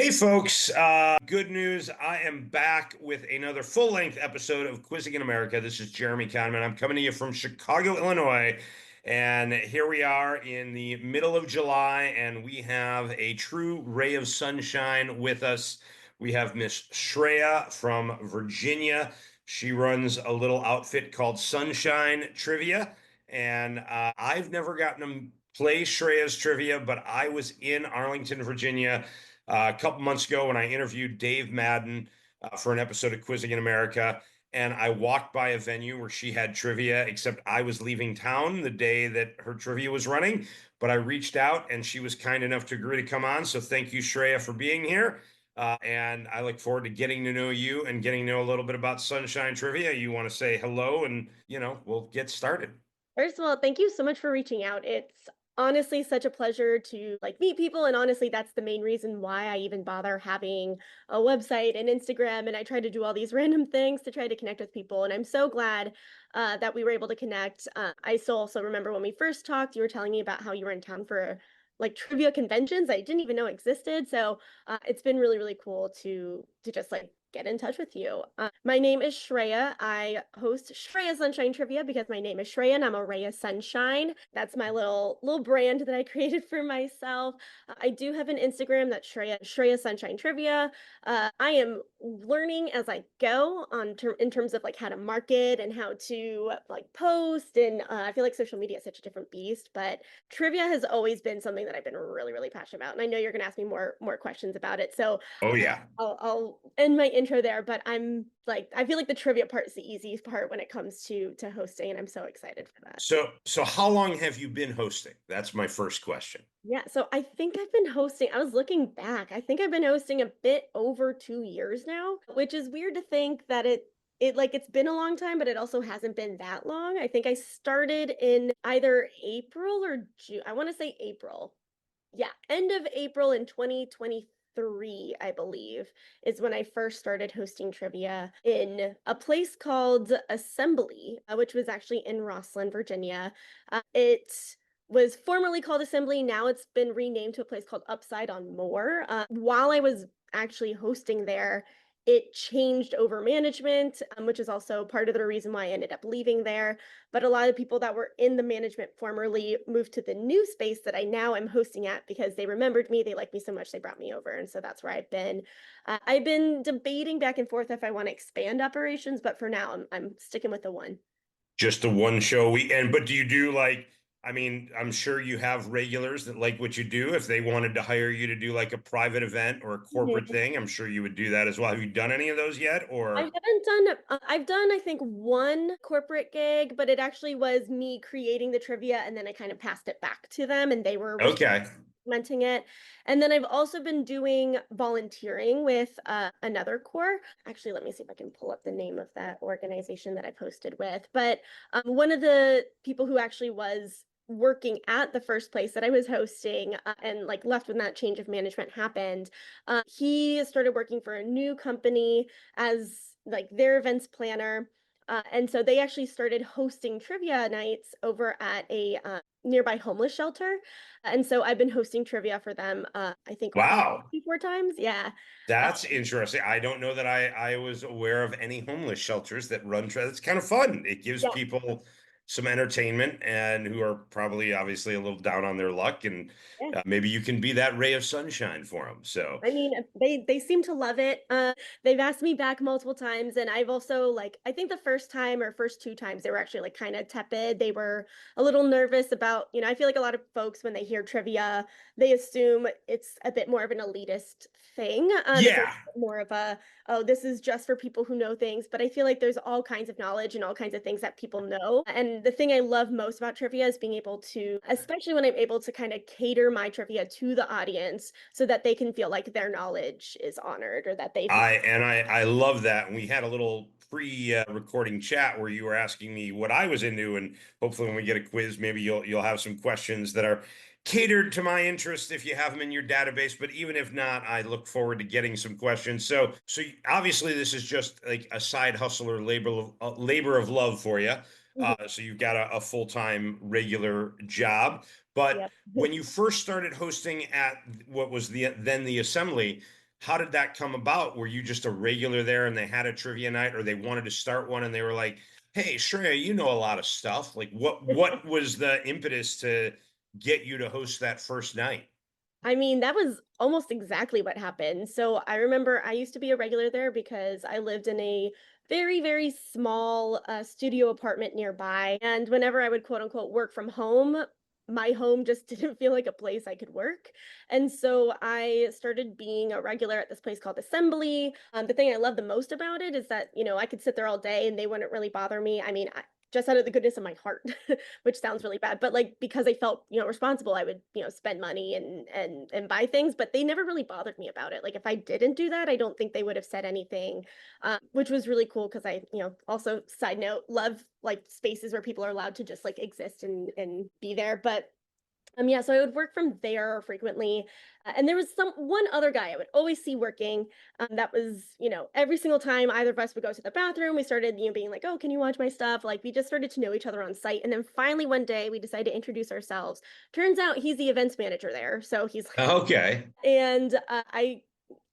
Hey folks, good news. I am back with another full-length episode of Quizzing in America. This is Jeremy Kahneman. I'm coming to you from Chicago, Illinois. And here we are in the middle of July, and we have a true ray of sunshine with us. We have Miss Shreya from Virginia. She runs a little outfit called Sunshine Trivia. And I've never gotten to play Shreya's trivia, but I was in Arlington, Virginia a couple months ago when I interviewed Dave Madden for an episode of Quizzing in America. And I walked by a venue where she had trivia, except I was leaving town the day that her trivia was running. But I reached out and she was kind enough to agree to come on. So thank you, Shreya, for being here. And I look forward to getting to know you and getting to know a little bit about Sunshine Trivia. You want to say hello and, we'll get started. First of all, thank you so much for reaching out. It's honestly such a pleasure to meet people, and honestly that's the main reason why I even bother having a website and Instagram, and I try to do all these random things to try to connect with people, and I'm so glad that we were able to connect. I still also remember when we first talked, you were telling me about how you were in town for trivia conventions I didn't even know existed. So it's been really, really cool to just get in touch with you. My name is Shreya. I host Shreya Sunshine Trivia because my name is Shreya and I'm a ray of sunshine. That's my little brand that I created for myself. I do have an Instagram that's Shreya Sunshine Trivia. I am learning as I go in terms of how to market and how to post, and I feel like social media is such a different beast, but trivia has always been something that I've been really, really passionate about, and I know you're going to ask me more questions about it. So Oh, yeah. I'll end my intro there, but I feel like the trivia part is the easiest part when it comes to hosting, and I'm so excited for that. So how long have you been hosting? That's my first question. Yeah, so I think I've been hosting. I was looking back. I think I've been hosting a bit over 2 years now, which is weird to think that it's been a long time, but it also hasn't been that long. I think I started in either April or June. I want to say April. Yeah, end of April in 2023, I believe, is when I first started hosting trivia in a place called Assembly, which was actually in Rosslyn, Virginia. It was formerly called Assembly. Now it's been renamed to a place called Upside on Moore. While I was actually hosting there, it changed over management, which is also part of the reason why I ended up leaving there. But a lot of people that were in the management formerly moved to the new space that I now am hosting at because they remembered me. They liked me so much, they brought me over. And so that's where I've been. I've been debating back and forth if I want to expand operations, but for now, I'm sticking with the one. Just the one show weekend, but do you do I mean, I'm sure you have regulars that like what you do. If they wanted to hire you to do like a private event or a corporate Mhm. thing, I'm sure you would do that as well. Have you done any of those yet? I Or haven't done, I've done, I think, one corporate gig, but it actually was me creating the trivia and then I kind of passed it back to them and they were okay, implementing it. And then I've also been doing volunteering with another corps. Actually, let me see if I can pull up the name of that organization that I posted with. But one of the people who actually was working at the first place that I was hosting and left when that change of management happened, he started working for a new company as their events planner. And so they actually started hosting trivia nights over at a nearby homeless shelter. And so I've been hosting trivia for them, I think wow, 4 times. Yeah. Uh, that's interesting. I don't know that I was aware of any homeless shelters that run. It's kind of fun. It gives yeah. people some entertainment and who are probably obviously a little down on their luck, and Yeah. maybe you can be that ray of sunshine for them. So. I mean, they seem to love it. They've asked me back multiple times, and I've also I think the first time or first 2 times they were actually kind of tepid. They were a little nervous about, I feel like a lot of folks when they hear trivia, they assume it's a bit more of an elitist thing. It's a Yeah, bit more of a, oh, this is just for people who know things. But I feel like there's all kinds of knowledge and all kinds of things that people know. And the thing I love most about trivia is being able to, especially when I'm able to kind of cater my trivia to the audience so that they can feel like their knowledge is honored or that they've I love that. And we had a little pre-recording chat where you were asking me what I was into, and hopefully when we get a quiz, maybe you'll have some questions that are catered to my interest if you have them in your database. But even if not, I look forward to getting some questions. So obviously this is just like a side hustle or labor of love for you. Mhm. So you've got a full-time regular job. But Yep. when you first started hosting at what was the then the Assembly, how did that come about? Were you just a regular there and they had a trivia night, or they wanted to start one and they were like, "Hey, Shreya, you know a lot of stuff." Like what was the impetus to get you to host that first night? I mean, that was almost exactly what happened. So I remember I used to be a regular there because I lived in a very, very small studio apartment nearby. And whenever I would quote unquote work from home, my home just didn't feel like a place I could work. And so I started being a regular at this place called Assembly. The thing I love the most about it is that, I could sit there all day and they wouldn't really bother me. I mean, just out of the goodness of my heart, which sounds really bad, but like because I felt, responsible, I would, spend money and buy things, but they never really bothered me about it. Like if I didn't do that, I don't think they would have said anything, which was really cool because I, also side note, love like spaces where people are allowed to just like exist and be there. But yeah, so I would work from there frequently, and there was one other guy I would always see working. That was, every single time either of us would go to the bathroom, we started, being like, "Oh, can you watch my stuff?" Like we just started to know each other on site, and then finally one day we decided to introduce ourselves. Turns out he's the events manager there, so he's like, Okay. and I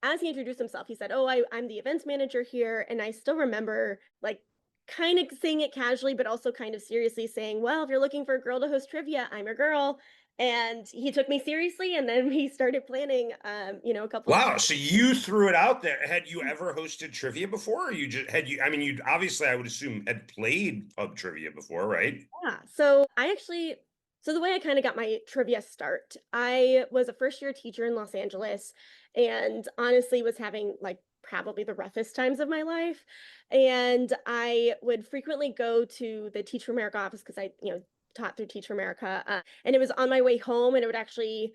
as he introduced himself, he said, "Oh, I'm the events manager here." And I still remember like kind of saying it casually, but also kind of seriously saying, "Well, if you're looking for a girl to host trivia, I'm your girl." And he took me seriously, and then we started planning, a couple. Wow. So you threw it out there. Had you ever hosted trivia before? Or you just had you, I mean, you obviously, I would assume, had played pub trivia before, right? Yeah. So the way I kind of got my trivia start, I was a first year teacher in Los Angeles and honestly was having like probably the roughest times of my life. And I would frequently go to the Teach for America office because I, taught through Teach for America. And it was on my way home and it would actually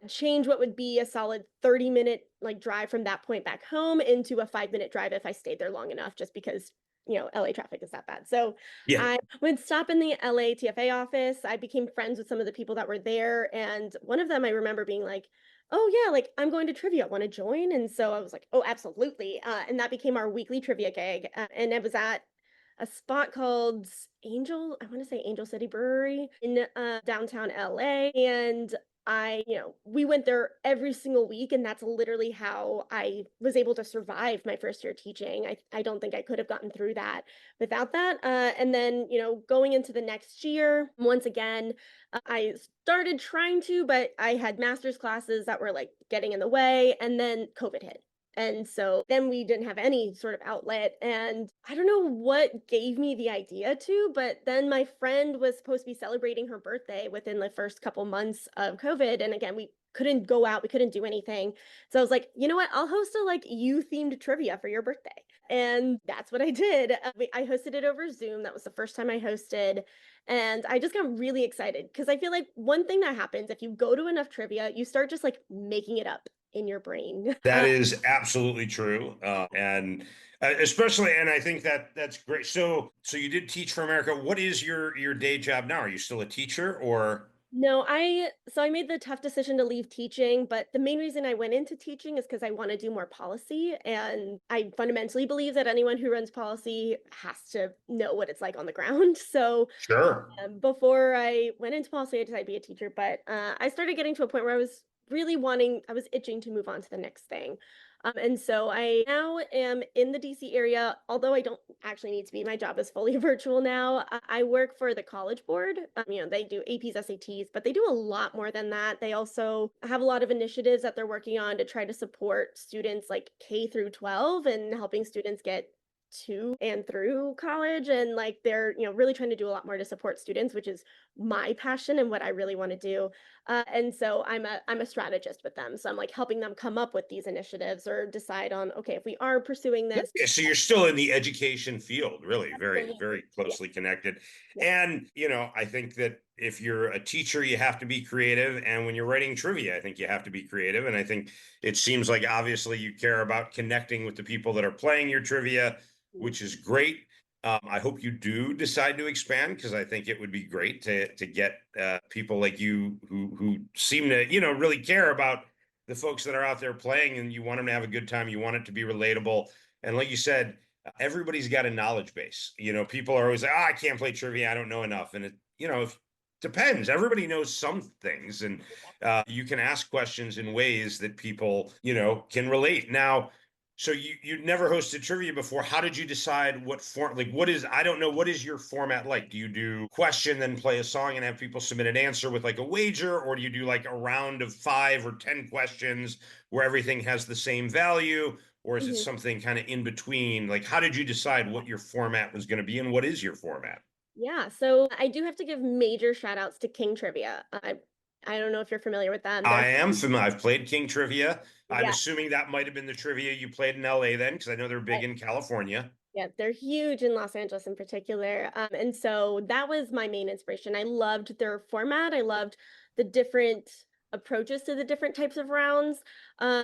change what would be a solid 30-minute like drive from that point back home into a 5-minute drive if I stayed there long enough, just because LA traffic is that bad. So Yeah. I would stop in the LA TFA office. I became friends with some of the people that were there. And one of them I remember being like, "Oh, yeah, like I'm going to trivia. Want to join?" And so I was like, "Oh, absolutely." And that became our weekly trivia gig. And it was at a spot called I want to say Angel City Brewery in downtown LA. And we went there every single week, and that's literally how I was able to survive my first year teaching. I don't think I could have gotten through that without that. And then, going into the next year, once again, I started trying to, but I had master's classes that were like getting in the way, and then COVID hit. And so then we didn't have any sort of outlet. And I don't know what gave me the idea to, but then my friend was supposed to be celebrating her birthday within the first couple months of COVID. And again, we couldn't go out, we couldn't do anything. So I was like, you know what? I'll host a like you themed trivia for your birthday. And that's what I did. I hosted it over Zoom. That was the first time I hosted. And I just got really excited because I feel like one thing that happens if you go to enough trivia, you start just like making it up in your brain. That is absolutely true, and especially, and I think that that's great. So you did Teach for America. What is your day job now? Are you still a teacher, or? No, I made the tough decision to leave teaching, but the main reason I went into teaching is because I want to do more policy. And I fundamentally believe that anyone who runs policy has to know what it's like on the ground. So Sure. before I went into policy, I decided to be a teacher, but I started getting to a point where I was itching to move on to the next thing. And so I now am in the DC area, although I don't actually need to be. My job is fully virtual now. I work for the College Board. They do APs, SATs, but they do a lot more than that. They also have a lot of initiatives that they're working on to try to support students like K through 12 and helping students get to and through college. And like they're really trying to do a lot more to support students, which is my passion and what I really want to do. And so I'm a strategist with them, so I'm like helping them come up with these initiatives or decide on, okay, if we are pursuing this. Yeah, so you're still in the education field, really, very, Absolutely. very Yeah, closely connected. yeah. And, I think that if you're a teacher, you have to be creative. And when you're writing trivia, I think you have to be creative. And I think it seems like obviously you care about connecting with the people that are playing your trivia, Mm. which is great. I hope you do decide to expand, because I think it would be great to get people like you who seem to, really care about the folks that are out there playing, and you want them to have a good time. You want it to be relatable. And like you said, everybody's got a knowledge base. People are always like, "Oh, I can't play trivia. I don't know enough." And if depends. Everybody knows some things, and you can ask questions in ways that people, can relate. Now, so you'd never hosted trivia before. How did you decide what form? Like, what is? I don't know. What is your format like? Do you do question, then play a song, and have people submit an answer with like a wager, or do you do like a round of 5 or 10 questions where everything has the same value? Or is it Mhm. something kind of in between? Like, how did you decide what your format was going to be, and what is your format? Yeah, so I do have to give major shout outs to King Trivia. I don't know if you're familiar with them. I am familiar. I've played King Trivia. I'm Yeah, assuming that might have been the trivia you played in LA then, because I know they're big in California. yeah, they're huge in Los Angeles in particular. And so that was my main inspiration. I loved their format. I loved the different approaches to the different types of rounds.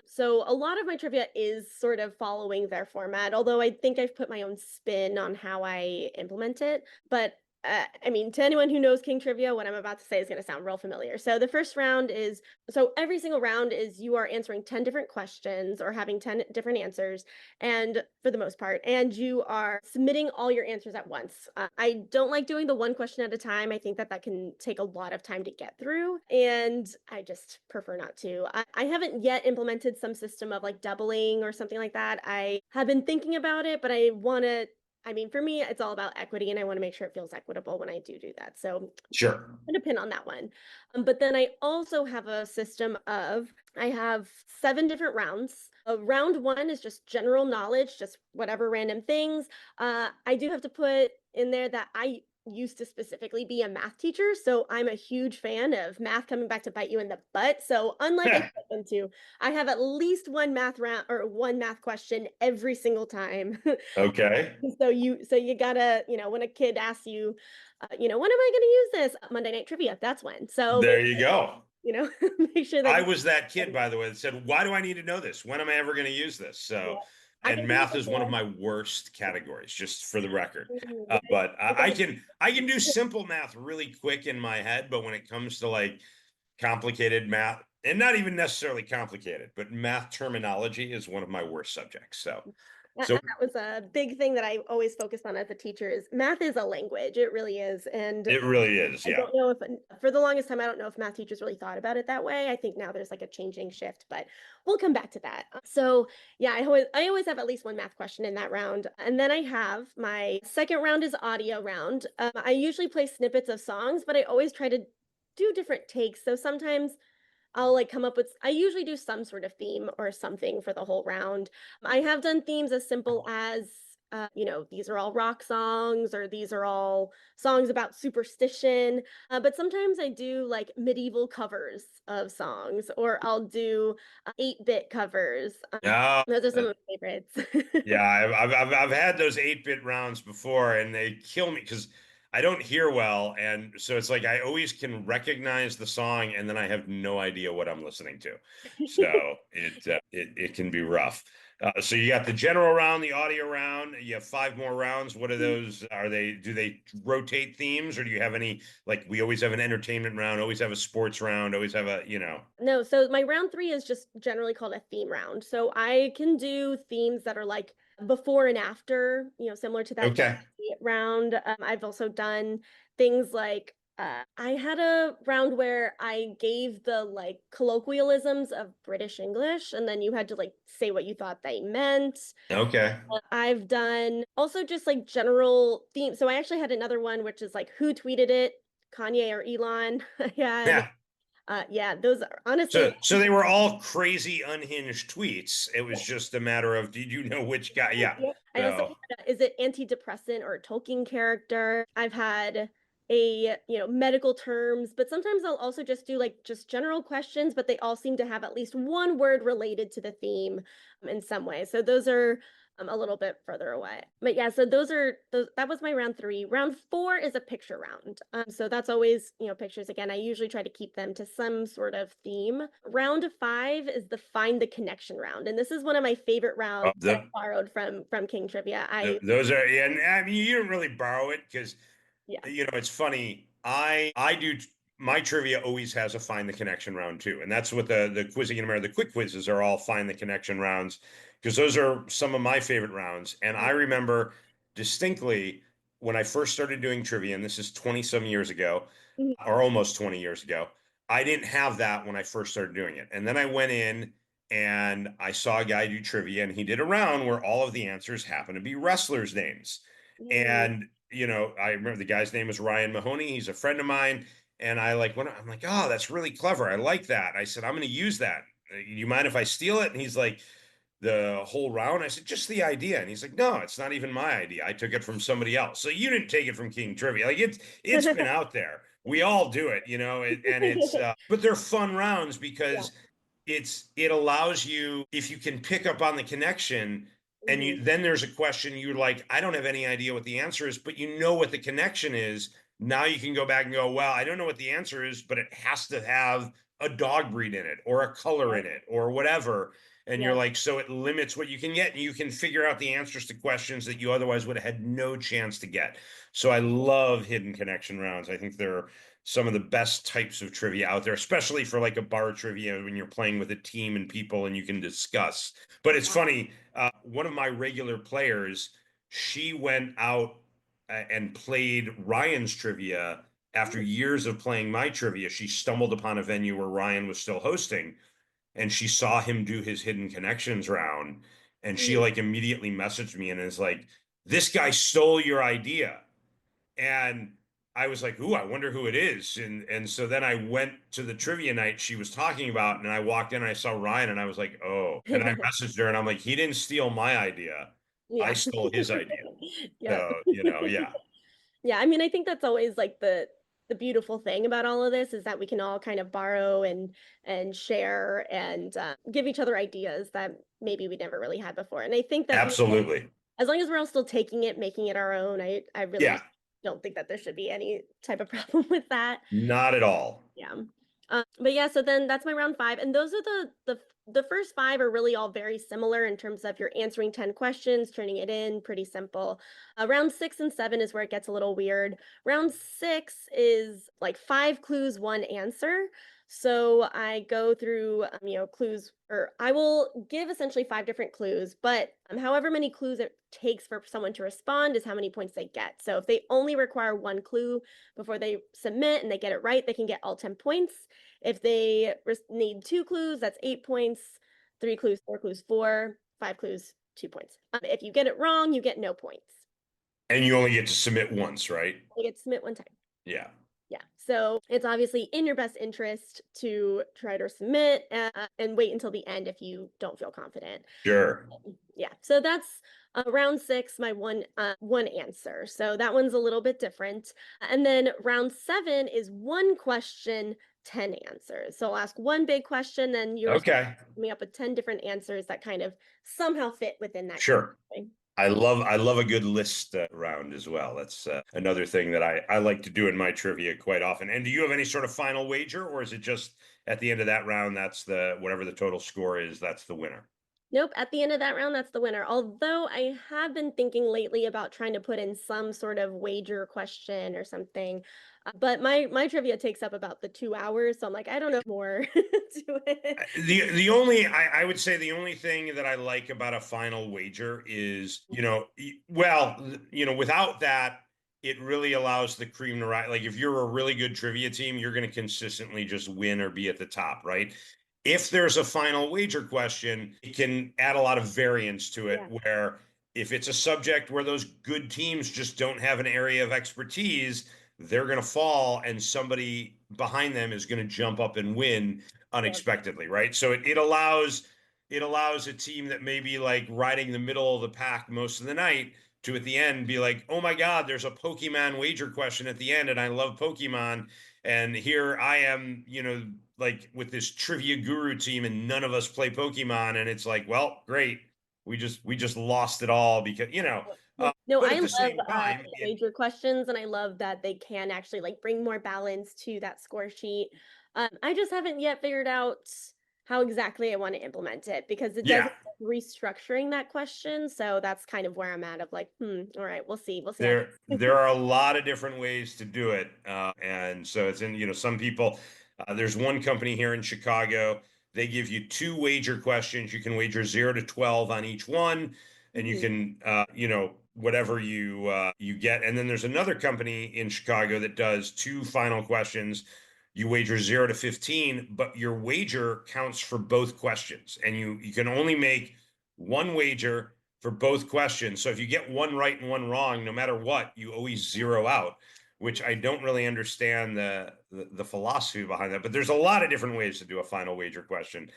So a lot of my trivia is sort of following their format, although I think I've put my own spin on how I implement it. But I mean, to anyone who knows King Trivia, what I'm about to say is going to sound real familiar. So the first round is so every single round is you are answering 10 different questions or having 10 different answers and for the most part, and you are submitting all your answers at once. I don't like doing the one question at a time. I think that that can take a lot of time to get through, and I just prefer not to. I haven't yet implemented some system of like doubling or something like that. I have been thinking about it, but I want to. I mean, for me, it's all about equity, and I want to make sure it feels equitable when I do that. So Sure. put a pin on that one. But then I also have a system of I have 7 different rounds. Round one is just general knowledge, just whatever random things. I do have to put in there that I used to specifically be a math teacher, so I'm a huge fan of math coming back to bite you in the butt. So unlike equipment two, I have at least one math round or one math question every single time. Okay. So you gotta, when a kid asks you, when am I gonna use this? Monday Night Trivia, that's when. So There you go. you know, make sure that I you was that kid, by the way, that said, "Why do I need to know this? When am I ever going to use this?" yeah. So, I can and do math is one of my worst categories, just for the record. yeah, But I I can do simple math really quick in my head, but when it comes to like complicated math, and not even necessarily complicated, but math terminology is one of my worst subjects. So that was a big thing that I always focused on as a teacher is math is a language. It really is. And it really is, I yeah. don't know if for the longest time, I don't know if math teachers really thought about it that way. I think now there's like a changing shift, but we'll come back to that. So yeah, I always have at least one math question in that round. And then I have my second round is audio round. I usually play snippets of songs, but I always try to do different takes. So sometimes I'll like come up with I usually do some sort of theme or something for the whole round. I have done themes as simple as these are all rock songs or these are all songs about superstition. But sometimes I do like medieval covers of songs or I'll do 8-bit covers. Yeah. Those are some of my favorites. Yeah, I've had those 8-bit rounds before, and they kill me because I don't hear well, and so it's like I always can recognize the song, and then I have no idea what I'm listening to. So it can be rough. So you got the general round, the audio round. You have 5 more rounds. What are those? Are they? Do they rotate themes, or do you have any? Like we always have an entertainment round, always have a sports round, always have a. No, so my round three is just generally called a theme round. So I can do themes that are like before and after, similar to that Okay. Jeopardy round. I've also done things like I had a round where I gave the like colloquialisms of British English, and then you had to like say what you thought they meant. Okay. I've done also just like general themes. So I actually had another one which is like who tweeted it, Kanye or Elon. I had Yeah. yeah, those are honestly, So they were all crazy unhinged tweets. It was just a matter of did you know which guy? Yeah. yeah. I also So had is it antidepressant or a Tolkien character? I've had medical terms, but sometimes I'll also just do like just general questions, but they all seem to have at least one word related to the theme in some way. So those are a little bit further away. But yeah, so that was my round three. Round four is a picture round. So that's always, pictures again. I usually try to keep them to some sort of theme. Round five is the find the connection round. And this is one of my favorite rounds that the, I borrowed from King Trivia. those are, and I mean, you don't really borrow it because Yeah. it's funny. I do my trivia always has a find the connection round too, and that's what the quizzing in America, the quick quizzes are all find the connection rounds because those are some of my favorite rounds. And I remember distinctly when I first started doing trivia, and this is 20 some years ago. Mhm. or almost 20 years ago. I didn't have that when I first started doing it. And then I went in and I saw a guy do trivia, and he did a round where all of the answers happened to be wrestlers' names. Mm. And, I remember the guy's name was Ryan Mahoney. He's a friend of mine. And I'm like, oh, that's really clever. I like that. I said, I'm going to use that. You mind if I steal it? And he's like, the whole round? I said, just the idea. And he's like, no, it's not even my idea. I took it from somebody else. So you didn't take it from King Trivia. Like it's been out there. We all do it, and it's but they're fun rounds Yeah. because it allows you, if you can pick up on the connection, and Mhm. then there's a question you're like, I don't have any idea what the answer is, but you know what the connection is. Now you can go back and go, well, I don't know what the answer is, but it has to have a dog breed in it or a color Yeah. in it or whatever. And you're Yeah. like, so it limits what you can get, and you can figure out the answers to questions that you otherwise would have had no chance to get. So I love hidden connection rounds. I think they're some of the best types of trivia out there, especially for like a bar trivia when you're playing with a team and people and you can discuss. But it's funny, one of my regular players, she went out and played Ryan's trivia after Mm. years of playing my trivia. She stumbled upon a venue where Ryan was still hosting, and she saw him do his hidden connections round, and she Mhm. like immediately messaged me and is like, this guy stole your idea. And I was like, ooh, I wonder who it is. And so then I went to the trivia night she was talking about, and I walked in and I saw Ryan, and I was like, oh. And I messaged her and I'm like, he didn't steal my idea. I Yeah. stole his idea. Yep. So, yeah. Yeah, I mean, I think that's always like the beautiful thing about all of this is that we can all kind of borrow and share and give each other ideas that maybe we never really had before. And I think that Absolutely. as long as we're all still taking it, making it our own, I Yeah, really don't think that there should be any type of problem with that. not at all. Yeah. But yeah, so then that's my round 5, and those are the first 5 are really all very similar in terms of you're answering 10 questions, turning it in, pretty simple. Round 6 and 7 is where it gets a little weird. Round 6 is like 5 clues, 1 answer. So I go through, clues, or I will give essentially 5 different clues, but however many clues it takes for someone to respond is how many points they get. So if they only require 1 clue before they submit and they get it right, they can get all 10 points. If they need 2 clues, that's 8 points. 3 clues, 4 clues, 4. 5 clues, 2 points. If you get it wrong, you get no points. And you only get to submit once, right? You get to submit 1 time. Yeah, Yeah. So it's obviously in your best interest to try to submit and wait until the end if you don't feel confident. sure. Yeah. So that's round 6, my one answer. So that one's a little bit different. And then round 7 is 1 question, 10 answers. So I'll ask one big question, then you're Okay, coming up with 10 different answers that kind of somehow fit within that sure. category. I love a good list round as well. That's another thing that I like to do in my trivia quite often. And do you have any sort of final wager, or is it just at the end of that round, that's the whatever the total score is, that's the winner? Nope, at the end of that round, that's the winner. Although I have been thinking lately about trying to put in some sort of wager question or something. But my trivia takes up about the 2 hours, so I'm like, I don't know more to it. The only I would say the only thing that I like about a final wager is, without that, it really allows the cream to rise. Like if you're a really good trivia team, you're going to consistently just win or be at the top, right? If there's a final wager question, it can add a lot of variance to it, Yeah, where if it's a subject where those good teams just don't have an area of expertise, they're going to fall and somebody behind them is going to jump up and win yeah, unexpectedly, right? So it allows a team that may be like riding the middle of the pack most of the night to at the end be like, oh my God, there's a Pokemon wager question at the end, and I love Pokemon. And here I am, like with this trivia guru team, and none of us play Pokemon. And it's like, well, great. We just lost it all because, yeah. No, but I at the love same time, wager questions, and I love that they can actually like bring more balance to that score sheet. I just haven't yet figured out how exactly I want to implement it because it does yeah, restructuring that question. So that's kind of where I'm at of like, all right, we'll see. We'll see how there are a lot of different ways to do it, and so it's in some people. There's one company here in Chicago. They give you two wager questions. You can wager 0 to 12 on each one, and you Mhm. can whatever you get. And then there's another company in Chicago that does two final questions. You wager 0 to 15, but your wager counts for both questions, and you can only make one wager for both questions. So if you get one right and one wrong, no matter what, you always zero out, which I don't really understand the philosophy behind that. But there's a lot of different ways to do a final wager question.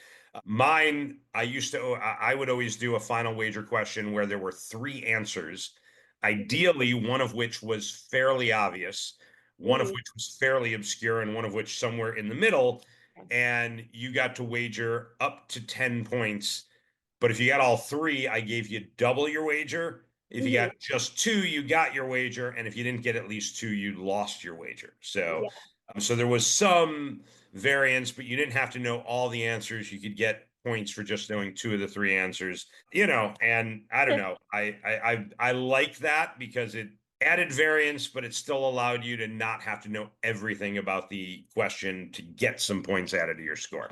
Mine, I would always do a final wager question where there were three answers, ideally one of which was fairly obvious, one of Mhm. which was fairly obscure, and one of which somewhere in the middle. Okay. And you got to wager up to 10 points. But if you got all three, I gave you double your wager. If you Mhm. got just two, you got your wager. And if you didn't get at least two, you lost your wager. So, Yeah. so there was some variance, but you didn't have to know all the answers. You could get points for just knowing two of the three answers, and I don't know. I like that because it added variance, but it still allowed you to not have to know everything about the question to get some points added to your score.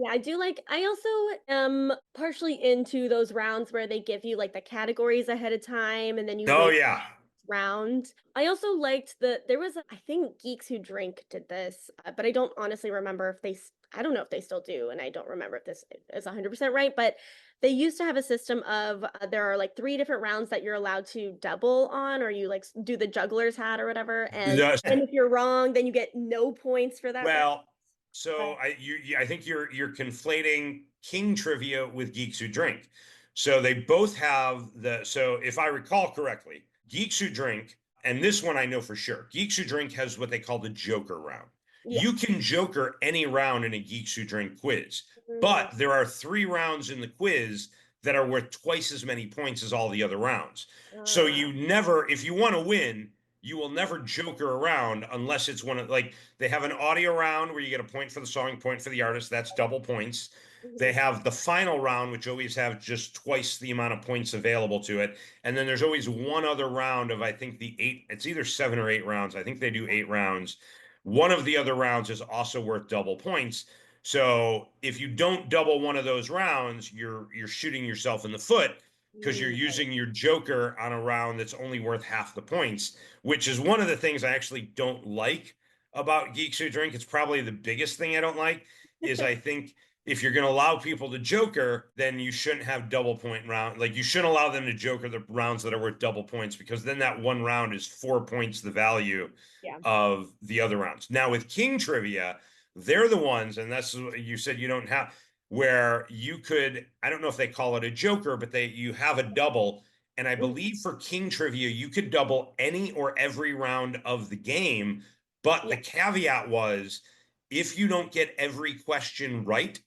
I do like I also am partially into those rounds where they give you like the categories ahead of time and then you Oh wait yeah. round. I also liked there was I think Geeks Who Drink did this, but I don't honestly remember if I don't know if they still do, and I don't remember if this is 100% right, but they used to have a system of there are like three different rounds that you're allowed to double on, or you like do the juggler's hat or whatever, and if you're wrong, then you get no points for that round. Well, so I think you're conflating King Trivia with Geeks Who Drink. So they both have so if I recall correctly, Geeks Who Drink, and this one I know for sure, Geeks Who Drink has what they call the Joker round. Yeah. You can Joker any round in a Geeks Who Drink quiz, Mm, but there are three rounds in the quiz that are worth twice as many points as all the other rounds. So uh, you never, if you want to win, you will never joker around unless it's one of like they have an audio round where you get a point for the song, point for the artist. That's double points. They mhm, have the final round, which always have just twice the amount of points available to it. And then there's always one other round of, I think, the eight, it's either 7 or 8 rounds. I think they do 8 rounds. One of the other rounds is also worth double points. So if you don't double one of those rounds, you're shooting yourself in the foot because you're mm, using your joker on a round that's only worth half the points, which is one of the things I actually don't like about Geeks Who Drink. It's probably the biggest thing I don't like is I think if you're going to allow people to joker, then you shouldn't have double point round. Like you shouldn't allow them to joker the rounds that are worth double points because then that one round is 4 points the value yeah. of the other rounds. Now with King Trivia, they're the ones, and that's you said you don't have where you could, I don't know if they call it a joker, but you have a double. And I Mhm, believe for King Trivia, you could double any or every round of the game. But yeah. the caveat was if you don't get every question right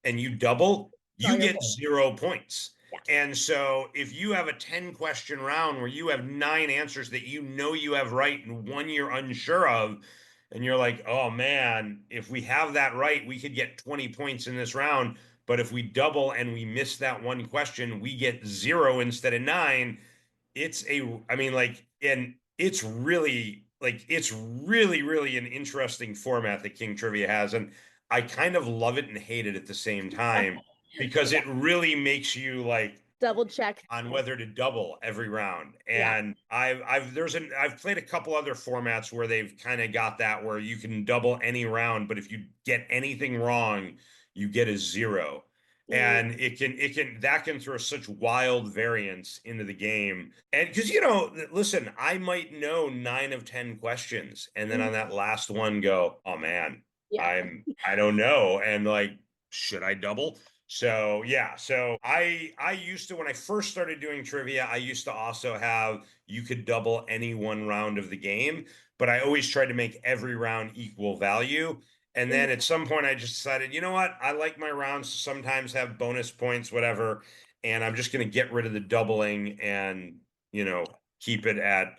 and you double, Draw you your get point. 0 points. Yeah. And so if you have a 10 question round where you have nine answers that you know you have right and one you're unsure of, and you're like, oh man, if we have that right, we could get 20 points in this round. But if we double and we miss that one question, we get 0 instead of 9. I mean, like, and it's really, really an interesting format that King Trivia has. And I kind of love it and hate it at the same time because Yeah. it really makes you like Double check. on whether to double every round. Yeah. And I've played a couple other formats where they've kind of got that where you can double any round, but if you get anything wrong, you get a 0. Mm, And that can throw such wild variance into the game. And because listen, I might know 9 of 10 questions, and then mhm, on that last one go, oh man, yeah. I don't know. And like, should I double? So yeah, so I used to when I first started doing trivia, I used to also have you could double any one round of the game, but I always tried to make every round equal value. And Mhm, then at some point I just decided, you know what? I like my rounds to sometimes have bonus points, whatever, and I'm just going to get rid of the doubling and, keep it at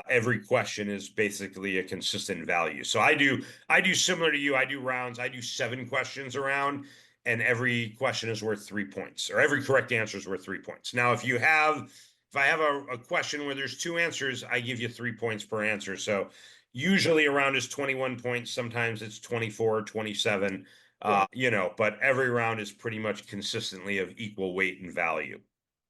every question is basically a consistent value. So I do similar to you. I do rounds. I do 7 questions around and every question is worth 3 points, or every correct answer is worth 3 points. Now, if I have a question where there's two answers, I give you 3 points per answer. So usually around is 21 points. Sometimes it's 24, 27, yeah. but every round is pretty much consistently of equal weight and value.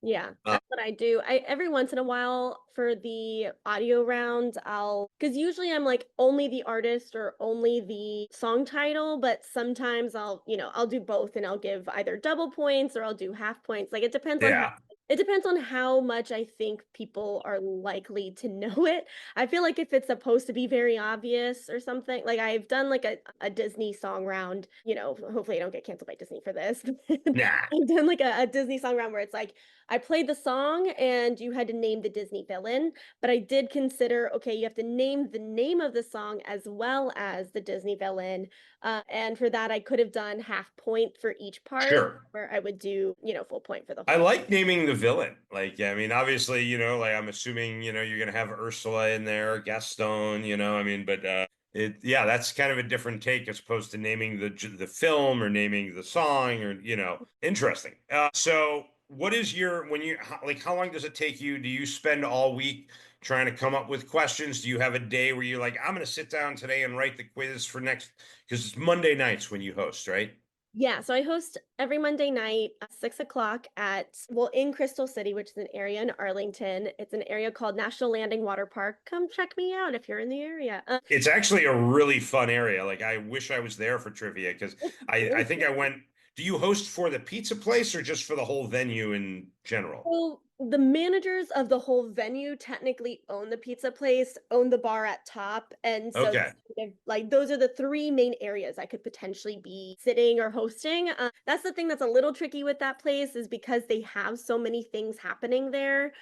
Yeah, Uh, that's what I do. I every once in a while for the audio round, I'll because usually I'm like only the artist or only the song title, but sometimes I'll do both and I'll give either double points or I'll do half points. Like yeah, it depends on how much I think people are likely to know it. I feel like if it's supposed to be very obvious or something, like I've done like a Disney song round, hopefully I don't get canceled by Disney for this. nah, I've done like a Disney song round where it's like I played the song and you had to name the Disney villain, but I did consider, okay, you have to name the name of the song as well as the Disney villain. And for that, I could have done half point for each part, sure. where I would do, full point for the I whole. like naming the villain. Like, yeah, I mean, obviously, like I'm assuming, you're gonna have Ursula in there, Gaston, I mean, but yeah, that's kind of a different take as opposed to naming the film or naming the song or, interesting. So what is your when you like how long does it take you? Do you spend all week trying to come up with questions? Do you have a day where you're like, I'm gonna sit down today and write the quiz for next because it's Monday nights when you host, right? Yeah, so I host every Monday night at 6 o'clock in Crystal City, which is an area in Arlington. It's an area called National Landing Water Park. Come check me out if you're in the area. It's actually a really fun area. Like I wish I was there for trivia because It's I very think I went. Do you host for the pizza place or just for the whole venue in general? So the managers of the whole venue technically own the pizza place, own the bar at top, and so Okay. like those are the three main areas I could potentially be sitting or hosting. That's the thing that's a little tricky with that place is because they have so many things happening there.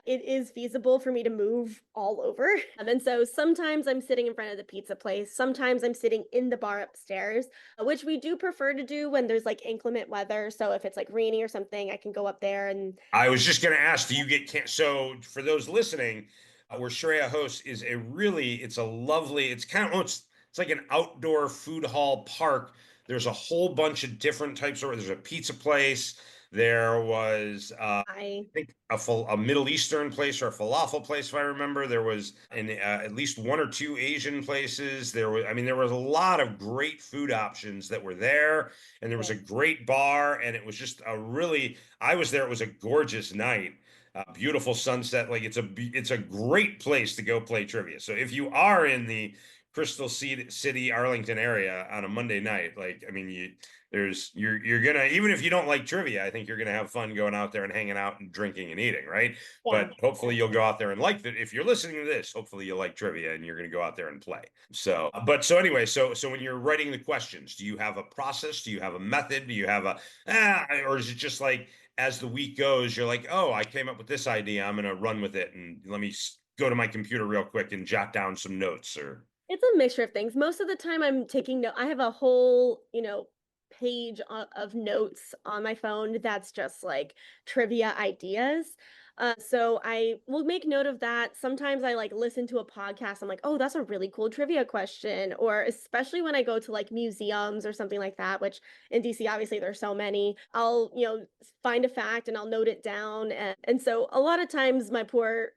It is feasible for me to move all over. And so sometimes I'm sitting in front of the pizza place, sometimes I'm sitting in the bar upstairs, which we do prefer to do when there's like inclement weather. So if it's like rainy or something, I can go up there and I was just going to ask, do you get so for those listening, where Shreya hosts is it's a lovely, it's kind of, it's like an outdoor food hall park. There's a whole bunch of different types of, there's a pizza place. There was, I I think a Middle Eastern place or a falafel place, if I remember. There was at least one or two Asian places. I mean, there was a lot of great food options that were there, and there was a great bar, and it was just I was there. It was a gorgeous night, beautiful sunset. Like it's a great place to go play trivia. So if you are in the City, Arlington area on a Monday night, like I mean, you're gonna even if you don't like trivia, I think you're gonna have fun going out there and hanging out and drinking and eating, right? yeah. But hopefully you'll go out there and like that. If you're listening to this, hopefully you'll like trivia and you're gonna go out there and play. So anyway, so when you're writing the questions, do you have a process? Do you have a method? Do you have or is it just like as the week goes, you're like, oh, I came up with this idea, I'm gonna run with it, and let me go to my computer real quick and jot down some notes or It's a mixture of things. Most of the time I'm taking note. I have a whole, page of notes on my phone that's just like trivia ideas. So I will make note of that. Sometimes I like listen to a podcast. I'm like, oh, that's a really cool trivia question. Or especially when I go to like museums or something like that, which in DC, obviously there's so many. I'll, find a fact and I'll note it down. And so a lot of times my poor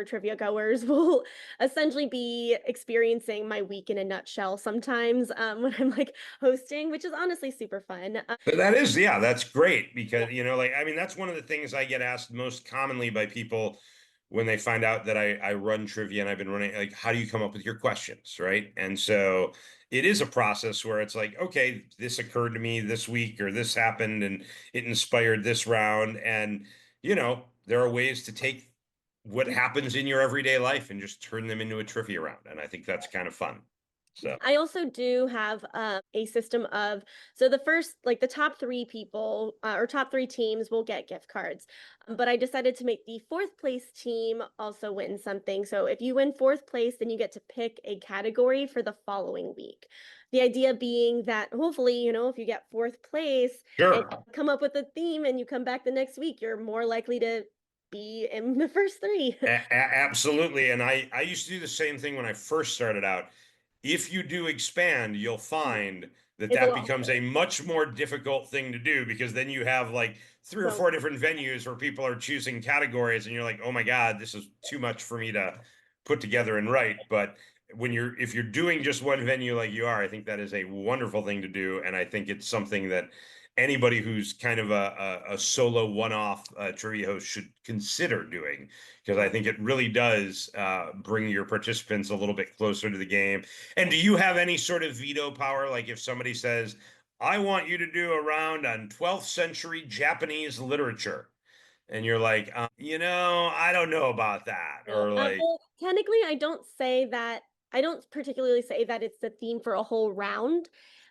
trivia goers will essentially be experiencing my week in a nutshell sometimes when I'm like hosting, which is honestly super fun. But that is, yeah, that's great Yeah. because, like, I mean, that's one of the things I get asked most commonly by people when they find out that I run trivia and I've been running, like, how do you come up with your questions, right? And so it is a process where it's like, okay, this occurred to me this week or this happened and it inspired this round. And, there are ways to take what happens in your everyday life and just turn them into a trivia round. And I think that's kind of fun. So. I also do have a system of so the first like the top three people or top three teams will get gift cards, but I decided to make the fourth place team also win something. So if you win fourth place, then you get to pick a category for the following week. The idea being that hopefully, if you get fourth place and Sure. come up with a theme and you come back the next week, you're more likely to be in the first three. Absolutely. And I used to do the same thing when I first started out. If you do expand, you'll find that It's a that lot becomes a much more difficult thing to do because then you have like three or so four different venues where people are choosing categories and you're like, oh my God, this is too much for me to put together and write. But if you're doing just one venue like you are, I think that is a wonderful thing to do. And I think it's something that anybody who's kind of a solo one-off trivia host should consider doing, because I think it really does bring your participants a little bit closer to the game. And do you have any sort of veto power? Like if somebody says, I want you to do a round on 12th century Japanese literature, and you're like, I don't know about that. Yeah, Or like, well, technically, I don't say that. I don't particularly say that it's the theme for a whole round.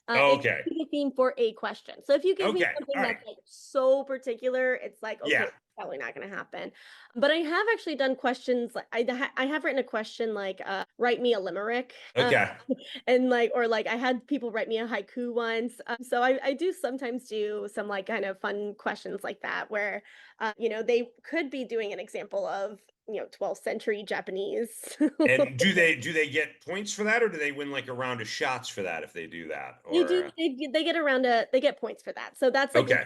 It okay, could be the theme for a question. So if you give me okay, something all right. that's like so particular, it's like, Yeah, okay, probably not going to happen. But I have actually done questions like I have written a question like write me a limerick. okay. And like or like I had people write me a haiku once. So I do sometimes do some like kind of fun questions like that where they could be doing an example of 12th century Japanese. And do they get points for that, or do they win like a round of shots for that if they do that? They Or do they get around a they get points for that. So that's like okay,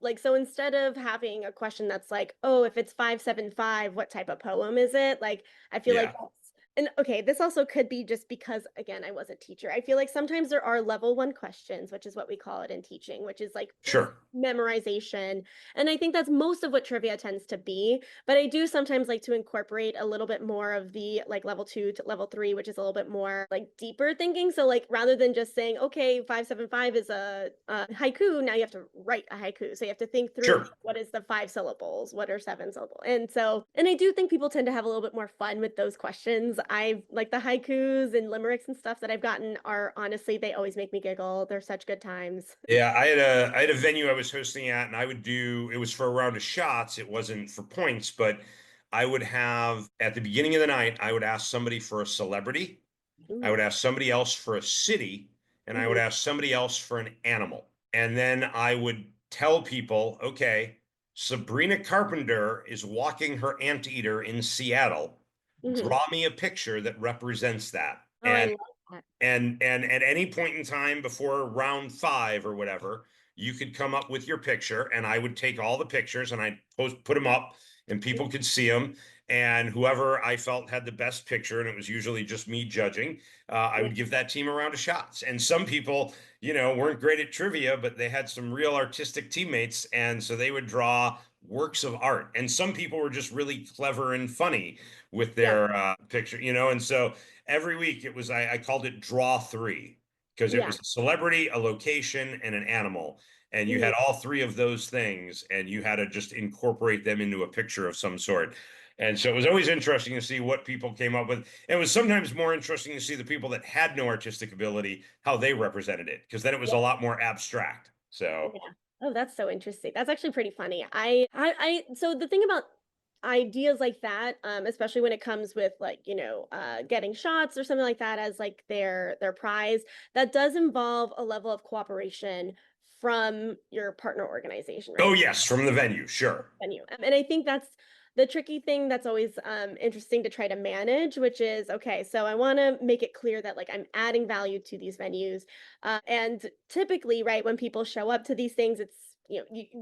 like so instead of having a question that's like, "Oh, if it's 575, what type of poem is it?" Like I feel like yeah, that's and okay, this also could be just because again, I was a teacher. I feel like sometimes there are level 1 questions, which is what we call it in teaching, which is like sure, memorization. And I think that's most of what trivia tends to be, but I do sometimes like to incorporate a little bit more of the like level 2 to level 3, which is a little bit more like deeper thinking. So like rather than just saying, okay, 575 is a haiku, now you have to write a haiku. So you have to think through sure. what is the 5 syllables, what are 7 syllables. And I do think people tend to have a little bit more fun with those questions. I've like the haikus and limericks and stuff that I've gotten are honestly, they always make me giggle. They're such good times. Yeah, I had a venue I was hosting at, and I would do it was for a round of shots. It wasn't for points, but I would have at the beginning of the night, I would ask somebody for a celebrity, I Ooh. would ask somebody else for a city, and I would Mhm. ask somebody else for an animal. And then I would tell people, okay, Sabrina Carpenter is walking her anteater in Seattle. Mhm. Draw me a picture that represents that. Oh, I love that. And at any point in time before round 5 or whatever, you could come up with your picture, and I would take all the pictures and I'd put them up, and Mm, people could see them. And whoever I felt had the best picture, and it was usually just me judging, I yeah, would give that team a round of shots. And some people, weren't great at trivia, but they had some real artistic teammates, and so they would draw works of art. And some people were just really clever and funny with yeah, their picture, and so every week it was I called it draw three, because it yeah. was a celebrity, a location, and an animal, and you Mhm. had all three of those things, and you had to just incorporate them into a picture of some sort. And so it was always interesting to see what people came up with. And it was sometimes more interesting to see the people that had no artistic ability, how they represented it, because then it was Yeah, a lot more abstract. So yeah. Oh, that's so interesting. That's actually pretty funny. So the thing about ideas like that, especially when it comes with like, getting shots or something like that as like their prize, that does involve a level of cooperation from your partner organization, oh right? yes, from the venue, sure. Venue. And I think that's the tricky thing that's always interesting to try to manage, which is okay. So I want to make it clear that like I'm adding value to these venues, and typically, right when people show up to these things, it's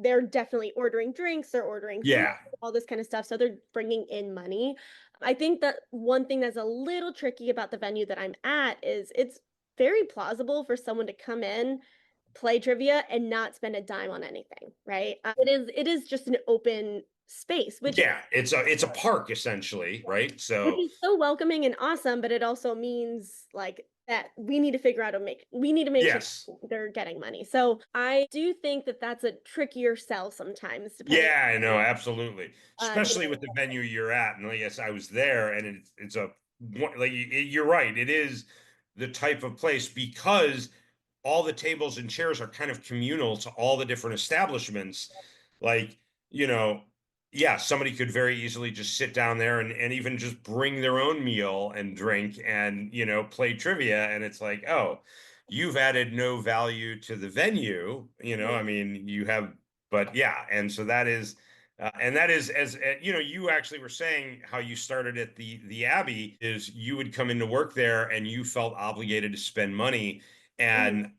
they're definitely ordering drinks, they're ordering food, Yeah, all this kind of stuff. So they're bringing in money. I think that one thing that's a little tricky about the venue that I'm at is it's very plausible for someone to come in play trivia and not spend a dime on anything, right? It is just an open space, yeah, it's a park essentially, right? which So is so welcoming and awesome, but it also means like that we need to make sure yes. they're getting money. So I do think that that's a trickier sell sometimes, depending Yeah, I know, on absolutely. Especially with the venue you're at. And yes, I was there, and it's like you're right. It is the type of place, because all the tables and chairs are kind of communal to all the different establishments. Like, you know, yeah, somebody could very easily just sit down there and even just bring their own meal and drink and, play trivia. And it's like, oh, you've added no value to the venue. I mean, you have, but yeah. And so that is as you actually were saying how you started at the Abbey, is you would come into work there and you felt obligated to spend money. Mhm. And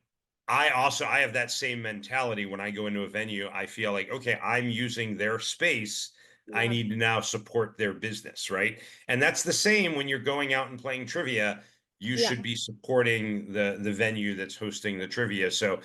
I have that same mentality when I go into a venue. I feel like, okay, I'm using their space. I Yeah, need to now support their business, right? And that's the same when you're going out and playing trivia. You yeah. should be supporting the venue that's hosting the trivia. So,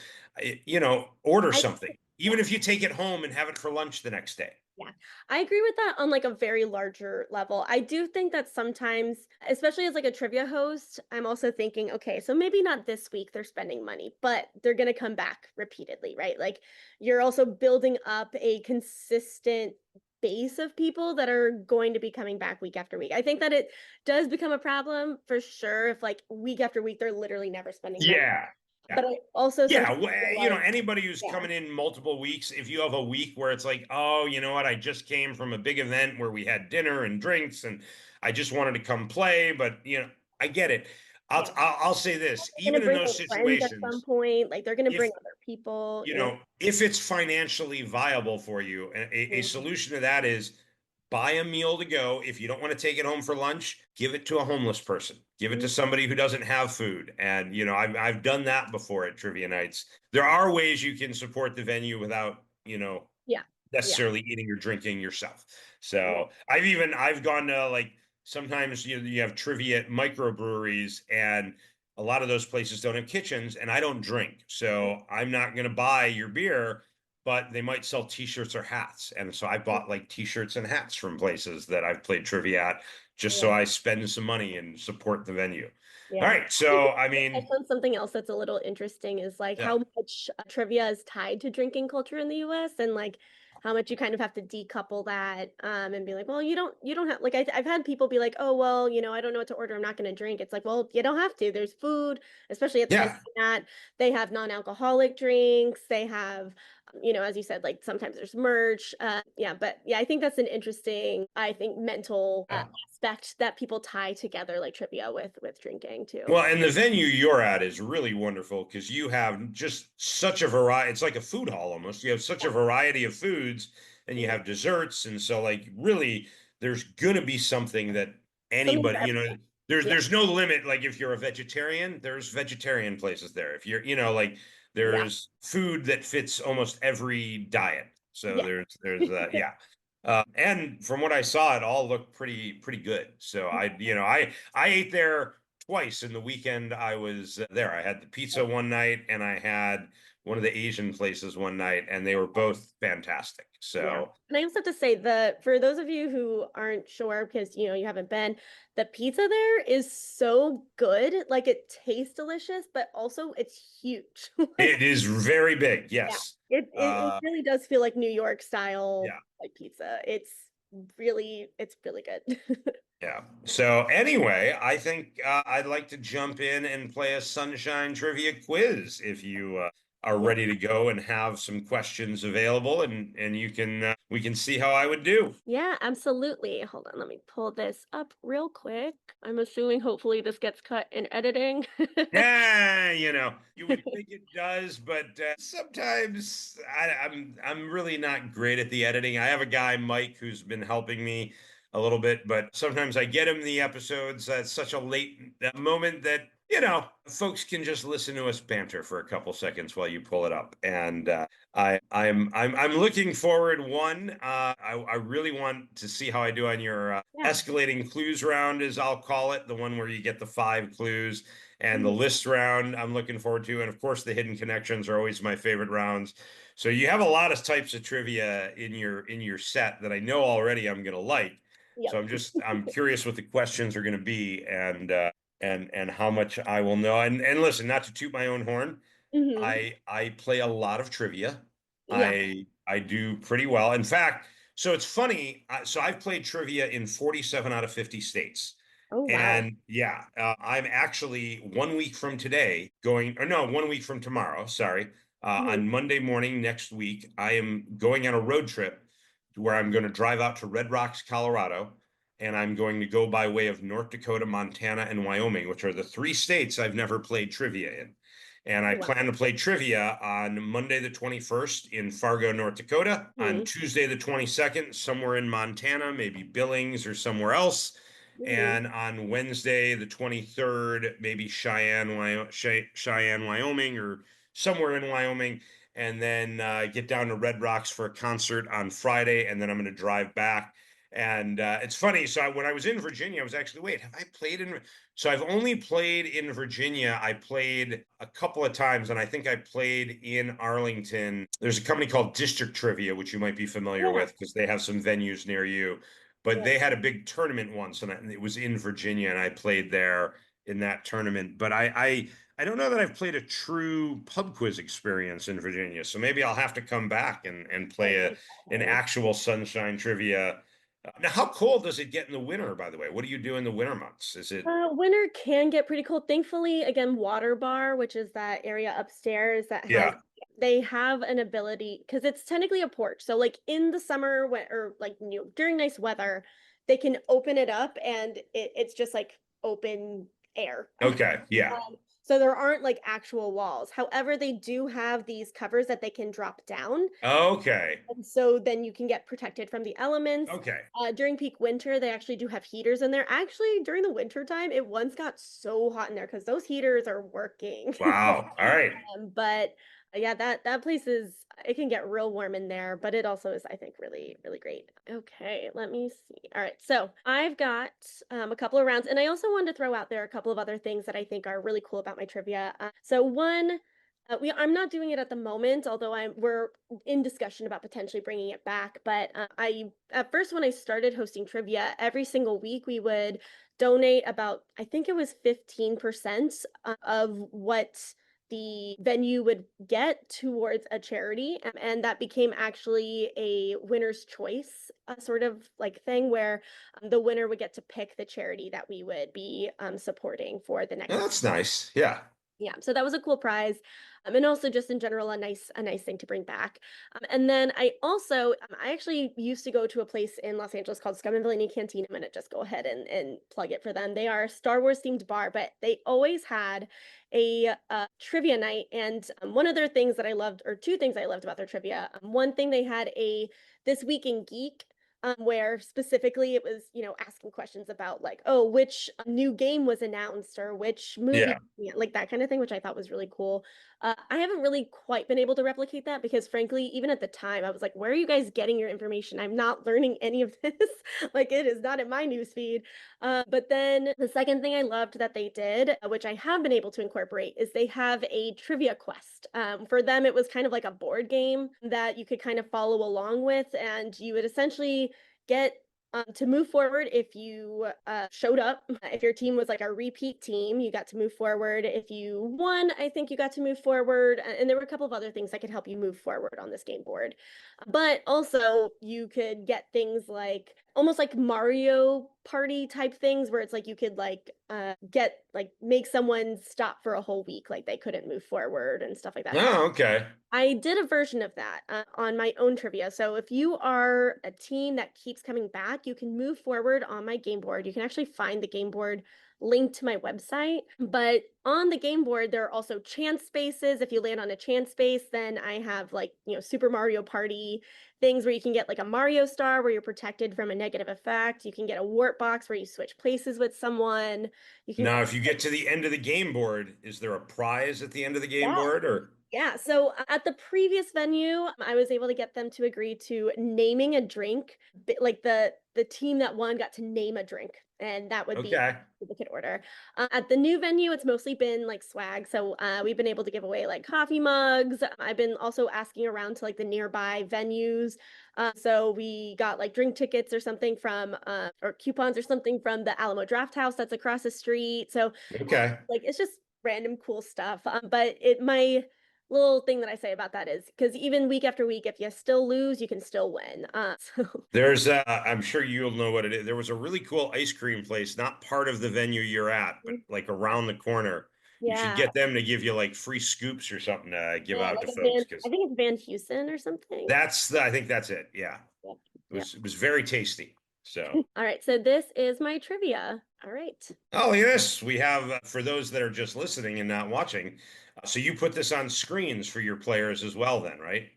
order I something. even if you take it home and have it for lunch the next day. Yeah, I agree with that on like a very larger level. I do think that sometimes, especially as like a trivia host, I'm also thinking, okay, so maybe not this week they're spending money, but they're going to come back repeatedly, right? Like you're also building up a consistent base of people that are going to be coming back week after week. I think that it does become a problem for sure if like week after week they're literally never spending money. Yeah. Yeah. But I also Yeah, sometimes feel you know, like, anybody who's yeah, coming in multiple weeks, if you have a week where it's like, oh, you know what, I just came from a big event where we had dinner and drinks, and I just wanted to come play, but you know, I get it. yeah. I'll say this, They're going even to in bring those their friends at some situations, point. Like they're going to bring if other people, you you know. know, if it's financially viable for you, a Mhm. solution to that is buy a meal to go. If you don't want to take it home for lunch, give it to a homeless person. Give it to Mhm. somebody who doesn't have food. And you know, I've done that before at trivia nights. There are ways you can support the venue without, you know, Yeah. Yeah. necessarily eating or drinking yourself. Yeah. So I've gone to like sometimes you have trivia at microbreweries, and a lot of those places don't have kitchens, and I don't drink. So I'm not gonna buy your beer, but they might sell t-shirts or hats. And so I bought like t-shirts and hats from places that I've played trivia at just so Yeah. I spend some money and support the venue. All Yeah. right. I think So I you touched mean, on something else that's a little interesting is like yeah. how much trivia is tied to drinking culture in the US and like how much you kind of have to decouple that and be like, well, you don't have like I've had people be like, oh, well, I don't know what to order. I'm not going to drink. It's like, well, you don't have to. There's food, especially at the venue Yeah. at. They have non-alcoholic drinks. They have as you said, like sometimes there's merch. Yeah, but yeah, I think that's an interesting, I think, mental Yeah. aspect that people tie together, like trivia with drinking too. Well, and the venue you're at is really wonderful because you have just such a variety. It's like a food hall almost. You have such a Yeah. variety of foods, and you Mhm. have desserts, and so like really, there's gonna be something that Something for anybody, you know, everyone. there's Yeah. there's no limit. Like if you're a vegetarian, there's vegetarian places there. If you're, you know, like Yeah. there's food that fits almost every diet. So Yeah. there's yeah. And from what I saw, it all looked pretty good. So I ate there twice in the weekend I was there. I had the pizza one night and I had one of the Asian places one night, and they were both fantastic. Yeah. So And I also have to say that for those of you who aren't sure because you haven't been, the pizza there is so good. Like it tastes delicious, but also it's huge. Like it is very big. yeah. Yes. It Uh, really does feel like New York style yeah. like pizza. It's really good. Yeah. So anyway, I think I'd like to jump in and play a sunshine trivia quiz if you are Yeah. ready to go and have some questions available, and you can we can see how I would do. Yeah, absolutely. Hold on, let me pull this up real quick. I'm assuming hopefully this gets cut in editing. Yeah, you know, you would think it does, but sometimes I'm really not great at the editing. I have a guy, Mike, who's been helping me a little bit, but sometimes I get him the episodes at such a late moment that you know folks can just listen to us banter for a couple seconds while you pull it up. And I'm looking forward. One, I really want to see how I do on your Yeah. escalating clues round, as I'll call it, the one where you get the 5 clues, and the Mhm. list round I'm looking forward to. And of course, the hidden connections are always my favorite rounds. So you have a lot of types of trivia in your set that I know already I'm gonna like. So Yep. I'm curious what the questions are gonna be, and how much I will know. And listen, not to toot my own horn, Mhm. I play a lot of trivia. Yeah. I do pretty well. In fact, so it's funny. So I've played trivia in 47 out of 50 states. Oh, wow. And yeah, I'm actually 1 week from today going, or no, 1 week from tomorrow, sorry. Mhm. On Monday morning next week, I am going on a road trip where I'm going to drive out to Red Rocks, Colorado, and I'm going to go by way of North Dakota, Montana, and Wyoming, which are the 3 states I've never played trivia in. And I Oh, wow. plan to play trivia on Monday the 21st in Fargo, North Dakota, on Mhm. Tuesday the 22nd, somewhere in Montana, maybe Billings or somewhere else, Mhm. and on Wednesday the 23rd, maybe Cheyenne, Wyoming, or somewhere in Wyoming, and then get down to Red Rocks for a concert on Friday, and then I'm going to drive back. And it's funny. So when I was in Virginia, I was actually, wait, have I played in? So I've only played in Virginia. I played a couple of times, and I think I played in Arlington. There's a company called District Trivia, which you might be familiar Yeah, with because they have some venues near you. But yeah. they had a big tournament once, and it was in Virginia, and I played there in that tournament. But I don't know that I've played a true pub quiz experience in Virginia. So maybe I'll have to come back and play Oh, an definitely. actual Sunshine Trivia. Now, how cold does it get in the winter, by the way? What do you do in the winter months? Is it, Winter can get pretty cold. Thankfully, again, Water Bar, which is that area upstairs that has, yeah, they have an ability because it's technically a porch. So, like in the summer, when or like during nice weather, they can open it up and it's just like open air. okay, yeah, So there aren't like actual walls. However, they do have these covers that they can drop down. okay, And so then you can get protected from the elements. okay. During peak winter, they actually do have heaters in there. Actually, during the winter time, it once got so hot in there because those heaters are working. Wow. All right. But yeah, that place is it can get real warm in there, but it also is, I think, really, really great. Okay, let me see. All right, so I've got a couple of rounds, and I also wanted to throw out there a couple of other things that I think are really cool about my trivia. So one. I'm not doing it at the moment, although we're in discussion about potentially bringing it back. But I at first when I started hosting trivia, every single week we would donate about I think it was 15% of what the venue would get towards a charity, and that became actually a winner's choice sort of like thing where the winner would get to pick the charity that we would be supporting for the Well, next. that's nice. Yeah. Yeah, so that was a cool prize, and also just in general a nice thing to bring back. And then I actually used to go to a place in Los Angeles called Scum and Villainy Canteen. I'm gonna just go ahead and plug it for them. They are a Star Wars themed bar, but they always had a trivia night. And one of their things that I loved, or two things I loved about their trivia, one thing they had a This Week in Geek where specifically it was, asking questions about like, oh, which new game was announced or which movie, Yeah. yeah, like that kind of thing, which I thought was really cool. I haven't really quite been able to replicate that because, frankly, even at the time, I was like, where are you guys getting your information? I'm not learning any of this. Like, it is not in my newsfeed. But then the second thing I loved that they did, which I have been able to incorporate, is they have a trivia quest. For them, it was kind of like a board game that you could kind of follow along with, and you would essentially get to move forward if you showed up. If your team was like a repeat team, you got to move forward. If you won, I think you got to move forward. And there were a couple of other things that could help you move forward on this game board. But also, you could get things like almost like Mario Party type things where it's like you could like get like make someone stop for a whole week, like they couldn't move forward and stuff like that. Oh, okay. I did a version of that on my own trivia. So if you are a team that keeps coming back, you can move forward on my game board. You can actually find the game board linked to my website. But on the game board, there are also chance spaces. If you land on a chance space, then I have like, Super Mario Party things where you can get like a Mario star where you're protected from a negative effect. You can get a warp box where you switch places with someone. You can Now, if you get to the end of the game board, is there a prize at the end of the game yeah. board or? Yeah, so at the previous venue, I was able to get them to agree to naming a drink. Like the team that won got to name a drink, and that would be Okay. the kid order. At the new venue, it's mostly been like swag. So we've been able to give away like coffee mugs. I've been also asking around to like the nearby venues. So we got like drink tickets or something from or coupons or something from the Alamo Draft House that's across the street. So Okay. like it's just random cool stuff. But it my little thing that I say about that is because even week after week, if you still lose, you can still win. So There's, I'm sure you'll know what it is. There was a really cool ice cream place, not part of the venue you're at, but like around the corner. You should yeah, get them to give you like free scoops or something to give yeah, out to like a folks I because think it's Van Houston or something. I think that's it. Yeah. Yep, It yep. was very tasty. So, All right, so this is my trivia. All right. oh, yes, we have for those that are just listening and not watching. So you put this on screens for your players as well, then, right?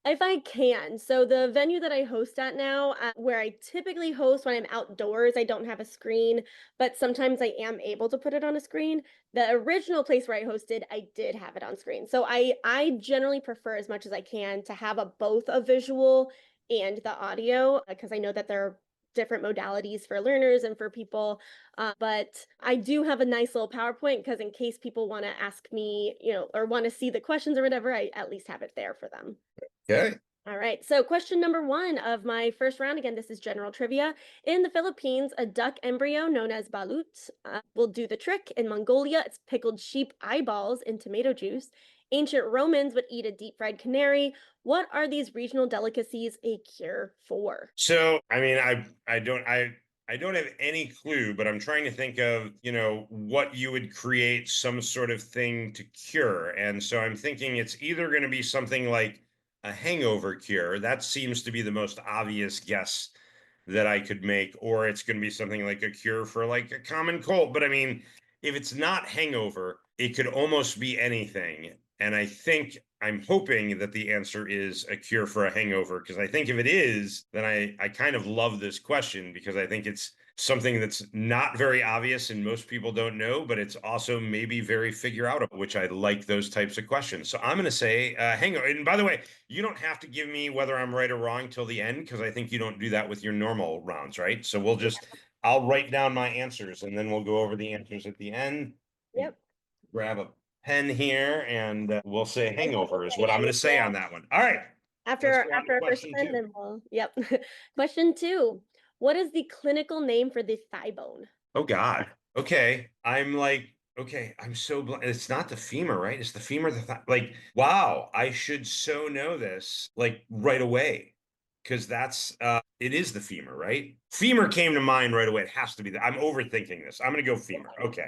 If I can. So the venue that I host at now, where I typically host when I'm outdoors, I don't have a screen, but sometimes I am able to put it on a screen. The original place where I hosted, I did have it on screen. So I generally prefer as much as I can to have both a visual and the audio because I know that they're different modalities for learners and for people. But I do have a nice little PowerPoint because in case people want to ask me, or want to see the questions or whatever, I at least have it there for them. Okay. All right. So, question number one of my first round. Again, this is general trivia. In the Philippines, a duck embryo known as balut will do the trick. In Mongolia, it's pickled sheep eyeballs in tomato juice. Ancient Romans would eat a deep fried canary. What are these regional delicacies a cure for? So, I mean, I don't have any clue, but I'm trying to think of, what you would create some sort of thing to cure. And so I'm thinking it's either going to be something like a hangover cure. That seems to be the most obvious guess that I could make, or it's going to be something like a cure for like a common cold. But I mean, if it's not hangover, it could almost be anything. And I'm hoping that the answer is a cure for a hangover, because I think if it is, then I kind of love this question because I think it's something that's not very obvious and most people don't know, but it's also maybe very figure out, which I like those types of questions. So I'm going to say hangover. And by the way, you don't have to give me whether I'm right or wrong till the end, because I think you don't do that with your normal rounds, right? So I'll write down my answers and then we'll go over the answers at the end. Yep. Grab a pen here and we'll say hangover is what I'm Yeah, going to say on that one. All right. Let's After go on to after our first question one, two. then we'll yep. Question two. What is the clinical name for the thigh bone? Oh God. Okay. I'm like, okay, I'm so it's not the femur, right? It's the femur, like, wow, I should so know this like right away. Because it is the femur, right? Femur came to mind right away. It has to be that. I'm overthinking this. I'm gonna go femur. Okay.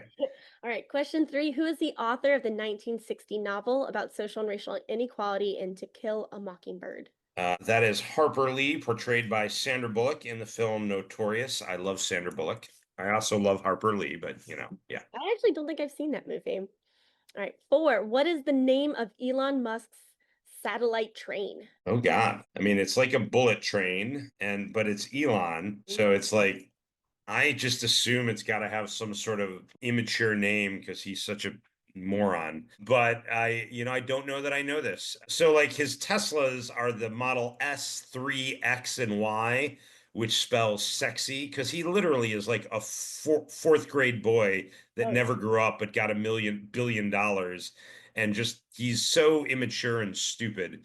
All right, question three. Who is the author of the 1960 novel about social and racial inequality in To Kill a Mockingbird? That is Harper Lee, portrayed by Sandra Bullock in the film Notorious. I love Sandra Bullock. I also love Harper Lee, but yeah. I actually don't think I've seen that movie. All right, four. What is the name of Elon Musk's satellite train? Oh God. I mean, it's like a bullet train, but it's Elon. So it's like I just assume it's got to have some sort of immature name because he's such a moron. But I don't know that I know this. So like his Teslas are the Model S, 3, X, and Y, which spells sexy because he literally is like a fourth grade boy that Oh yeah. never grew up but got $1 billion, and just he's so immature and stupid.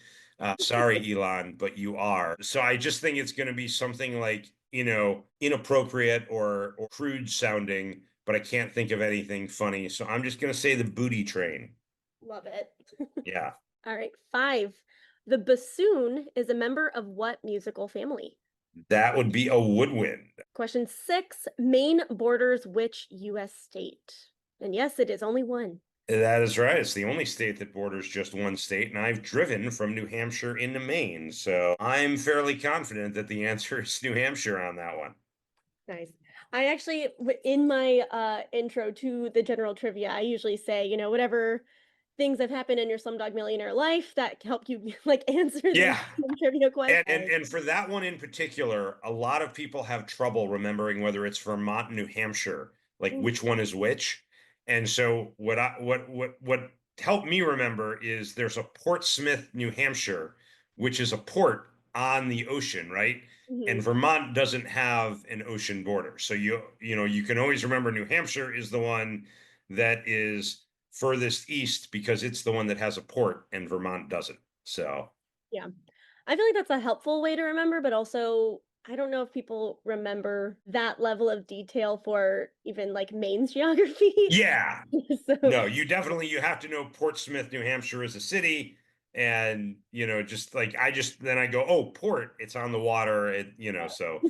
Sorry, Elon, but you are. So I just think it's going to be something like, inappropriate or crude sounding, but I can't think of anything funny. So I'm just going to say the booty train. Love it. Yeah. All right, five. The bassoon is a member of what musical family? That would be a woodwind. Question six. Maine borders which U.S. state? And yes, it is only one. That is right. It's the only state that borders just one state, and I've driven from New Hampshire into Maine. So I'm fairly confident that the answer is New Hampshire on that one. Nice. I actually, in my intro to the general trivia, I usually say, whatever things have happened in your Slumdog Millionaire life that help you like answer these Yeah. trivia And questions. for that one in particular, a lot of people have trouble remembering whether it's Vermont and New Hampshire, like Mm, which one is which. And so what helped me remember is there's a Portsmouth, New Hampshire, which is a port on the ocean, right? And mhm. Vermont doesn't have an ocean border. So you can always remember New Hampshire is the one that is furthest east because it's the one that has a port and Vermont doesn't. So Yeah. I feel like that's a helpful way to remember, but also I don't know if people remember that level of detail for even like Maine's geography. yeah. So No, you have to know Portsmouth, New Hampshire is a city. And, just like then I go, oh, port, it's on the water. So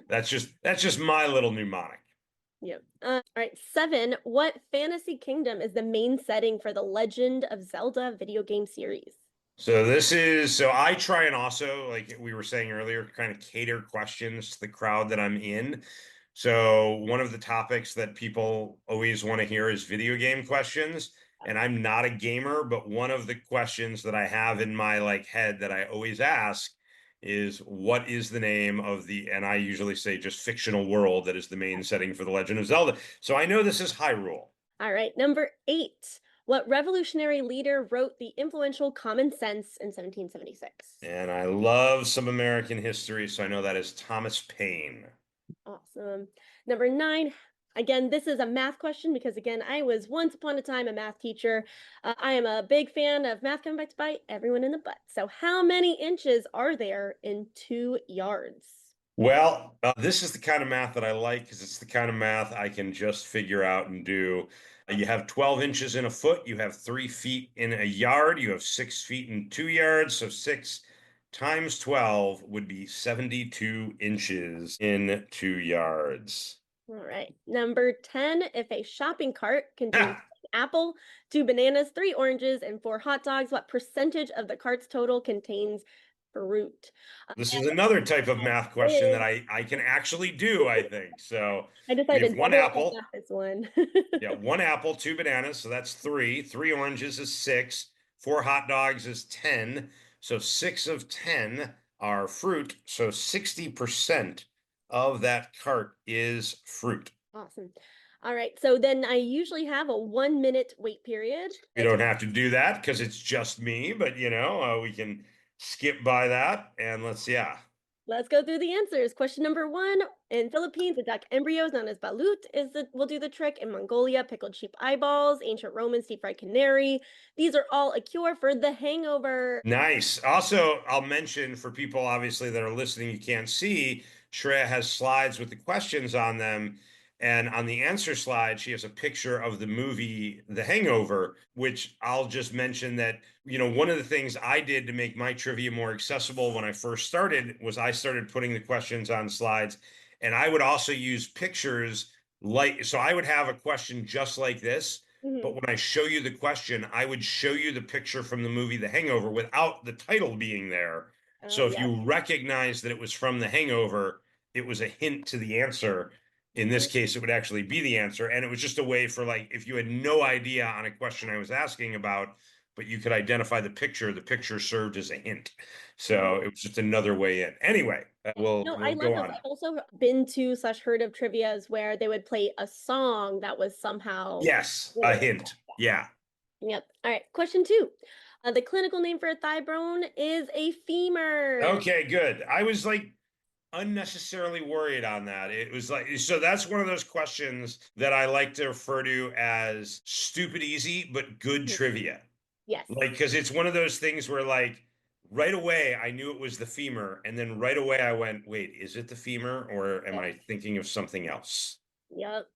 that's just my little mnemonic. yeah. All right. Seven. What fantasy kingdom is the main setting for the Legend of Zelda video game series? So I try and also, like we were saying earlier, kind of cater questions to the crowd that I'm in. So one of the topics that people always want to hear is video game questions. And I'm not a gamer, but one of the questions that I have in my like head that I always ask is what is the name of and I usually say just fictional world that is the main setting for The Legend of Zelda. So I know this is Hyrule. All right. Number eight. What revolutionary leader wrote the influential Common Sense in 1776? And I love some American history, so I know that is Thomas Paine. Awesome. Number 9. Again, this is a math question because, again, I was once upon a time a math teacher. I am a big fan of math coming back to bite everyone in the butt. So, how many inches are there in 2 yards? Well, this is the kind of math that I like because it's the kind of math I can just figure out and do. You have 12 inches in a foot, you have 3 feet in a yard, you have 6 feet in 2 yards. So 6 times 12 would be 72 inches in 2 yards. All right. Number 10. If a shopping cart contains Ah, an apple, 2 bananas, 3 oranges, and 4 hot dogs, what percentage of the cart's total contains fruit? this is And another type of math question that is- I can actually do, I think. So I we have decided to one double up on apple. math this one. Yeah, one apple, 2 bananas, so that's three. 3 oranges is six. 4 hot dogs is 10. So 6 of 10 are fruit. So 60% of that cart is fruit. Awesome. All right. So then I usually have a 1 minute wait period. We don't have to do that because it's just me, but we can skip by that and yeah. Let's go through the answers. Question number 1. In Philippines, a duck embryo is known as balut will do the trick. In Mongolia, pickled sheep eyeballs. Ancient Romans, deep fried canary. These are all a cure for the hangover. Nice. Also, I'll mention for people obviously that are listening, you can't see, Shreya has slides with the questions on them. And on the answer slide, she has a picture of the movie The Hangover, which I'll just mention that, one of the things I did to make my trivia more accessible when I first started was I started putting the questions on slides. And I would also use pictures so I would have a question just like this, but Mhm. when I show you the question, I would show you the picture from the movie The Hangover without the title being there. So if Yes. you recognize that it was from The Hangover, it was a hint to the answer. In this case, it would actually be the answer. And it was just a way for, like, if you had no idea on a question I was asking about, but you could identify the picture served as a hint. So it was just another way in. Anyway, No, I we'll love go those. on. I've also been to slash heard of trivias where they would play a song that was somehow Yes, a related. hint. Yeah. Yep. All right. Question 2. The clinical name for a thigh bone is a femur. Okay, good. I was like unnecessarily worried on that. It was like, so that's one of those questions that I like to refer to as stupid easy, but good Mhm. trivia. Yes. Like, because it's one of those things where, like, right away I knew it was the femur, and then right away I went, wait, is it the femur or am Yep. I thinking of something else? Yep.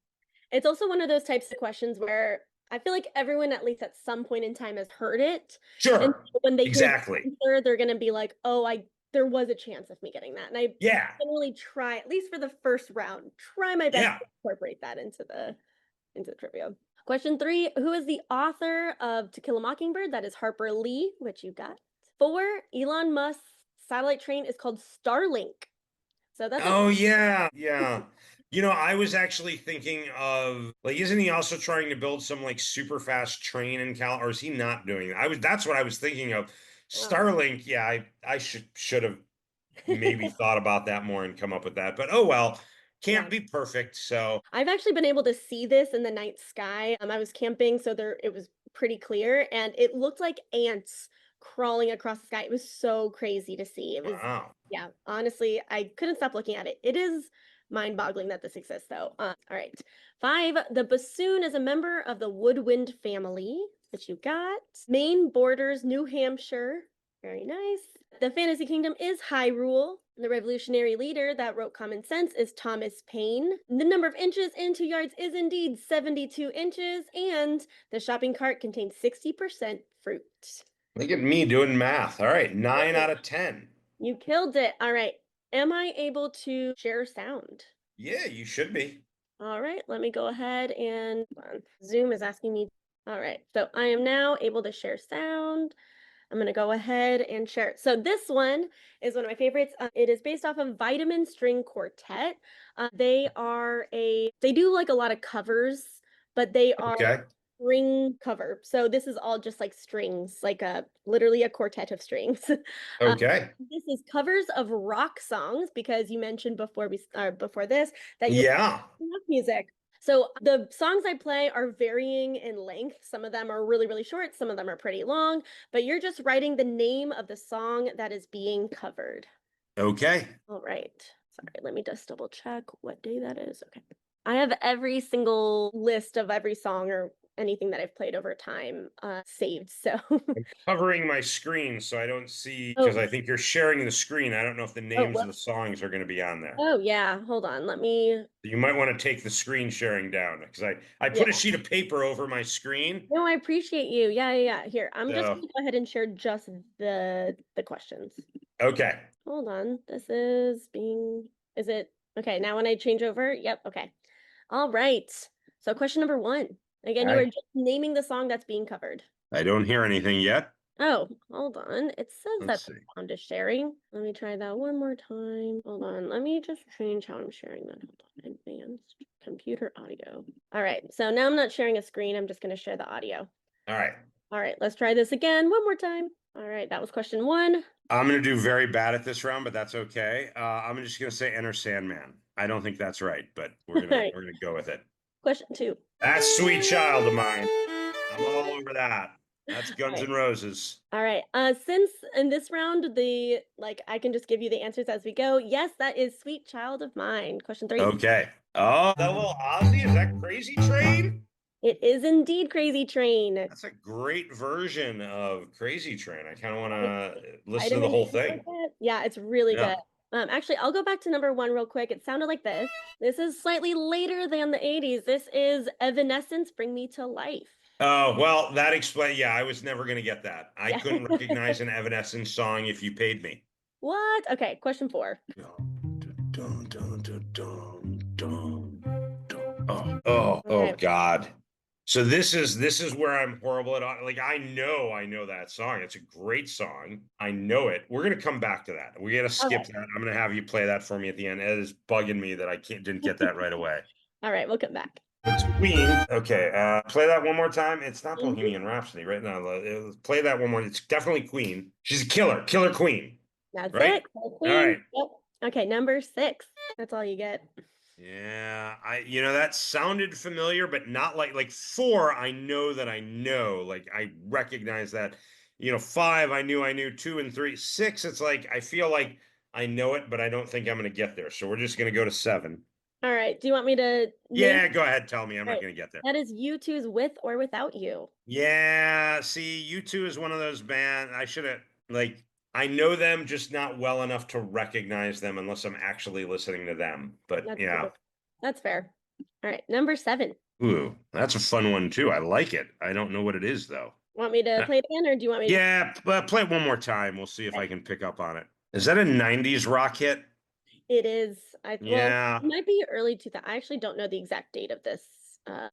It's also one of those types of questions where I feel like everyone, at least at some point in time, has heard it. And Sure. so when they hear the Exactly. answer, they're going to be like, oh, there was a chance of me getting that. And I Yeah. generally try, at least for the first round, try my best Yeah. to incorporate that into the trivia. Question 3. Who is the author of To Kill a Mockingbird? That is Harper Lee, which you got. 4. Elon Musk's satellite train is called Starlink. So that's a Oh yeah, yeah. I was actually thinking of, like, isn't he also trying to build some like super fast train in Cal, or is he not doing that? That's what I was thinking of. oh. Starlink, yeah, I should have maybe thought about that more and come up with that. But oh well, Yeah. can't be perfect. So I've actually been able to see this in the night sky. I was camping, so it was pretty clear, and it looked like ants crawling across the sky. It was so crazy to see. It was, wow. yeah, honestly, I couldn't stop looking at it. It is mind-boggling that this exists, though. All right. 5. The bassoon is a member of the woodwind family, which you got. Maine borders New Hampshire. Very nice. The fantasy kingdom is Hyrule. The revolutionary leader that wrote Common Sense is Thomas Paine. The number of inches in 2 yards is indeed 72 inches, and the shopping cart contains 60% fruit. Look at me doing math. All right, 9 out of 10. You killed it. All right. Am I able to share sound? Yeah, you should be. All right, let me go ahead and hold on. Zoom is asking me. All right, so I am now able to share sound. I'm going to go ahead and share it. So this one is one of my favorites. It is based off of Vitamin String Quartet. They do like a lot of covers, but they are Okay. string cover. So this is all just like strings, like literally a quartet of strings. uh, Okay. this is covers of rock songs because you mentioned before this that you Yeah. rock music. So the songs I play are varying in length. Some of them are really, really short, some of them are pretty long, but you're just writing the name of the song that is being covered. Okay. All right. Sorry, let me just double check what day that is. Okay. I have every single list of every song or anything that I've played over time saved. So, Covering my screen so I don't see, because oh, I think you're sharing the screen. I don't know if the oh, names of the whoops. songs are going to be on there. Oh, yeah. Hold on. Let me, You might want to take the screen sharing down because I yeah. put a sheet of paper over my screen. No, I appreciate you. Yeah, yeah, yeah. Here, I'm just So, gonna go ahead and share just the questions. okay. Hold on. Is it okay? Now when I change over, yep, okay. All right. So question number one. Again, you are I just naming the song that's being covered. I don't hear anything yet. Oh, hold on. It says Let's that the see. sound is sharing. Let me try that one more time. Hold on. Let me just change how I'm sharing that. Hold on. Advanced computer audio. All right. So now I'm not sharing a screen. I'm just going to share the audio. All right. All right. Let's try this again one more time. All right. That was question one. I'm going to do very bad at this round, but that's okay. I'm just going to say Enter Sandman. I don't think that's right, but All right. we're gonna go with it. Question two. That's Sweet Child of Mine. I'm all over that. That's All Guns right. N' Roses. All right. Since in this round, I can just give you the answers as we go. Yes, that is Sweet Child of Mine. Question three. Okay. Oh, that little Ozzy, is that Crazy Train? It is indeed Crazy Train. That's a great version of Crazy Train. I kind of want Right? to listen to the Vitamin whole C thing. like that. Yeah, it's really good. Yeah. Actually, I'll go back to number one real quick. It sounded like this. This is slightly later than the 80s. This is Evanescence, Bring Me to Life. Oh, well, that explains. Yeah, I was never going to get that. I Yeah. couldn't recognize an Evanescence song if you paid me. What? Okay, question four. Dun, dun, dun, dun, dun, dun. All Oh right. God. So this is where I'm horrible at like I know that song. It's a great song. I know it. We're gonna come back to that. We gotta skip Okay. that. I'm gonna have you play that for me at the end. It is bugging me that I didn't get that right away. All right, we'll come back. It's Queen. Okay, play that one more time. It's not Mhm. Bohemian Rhapsody right now. Play that one more. It's definitely Queen. She's a killer, killer queen, That's right? it. Call All Queen. right. Yep. Okay, number six. That's all you get. Yeah, that sounded familiar, but not like four. I know that I know, like I recognize that. Five, I knew two and three. Six, it's like I feel like I know it, but I don't think I'm gonna get there. So we're just gonna go to seven. All right. Do you want me to name? Yeah, go ahead, tell me. I'm All not right. gonna get there. That is U2's With or Without You. Yeah, see, U2 is one of those bands. I should have I know them, just not well enough to recognize them unless I'm actually listening to them. But That's yeah. fair. That's fair. All right. Number seven. Ooh, that's a fun one too. I like it. I don't know what it is though. Want me to Uh, play it again or do you want me to just yeah, play it one more time. We'll see if I okay. can pick up on it. Is that a 90s rock hit? It is well, Yeah. it might be early 2000. I actually don't know the exact date of this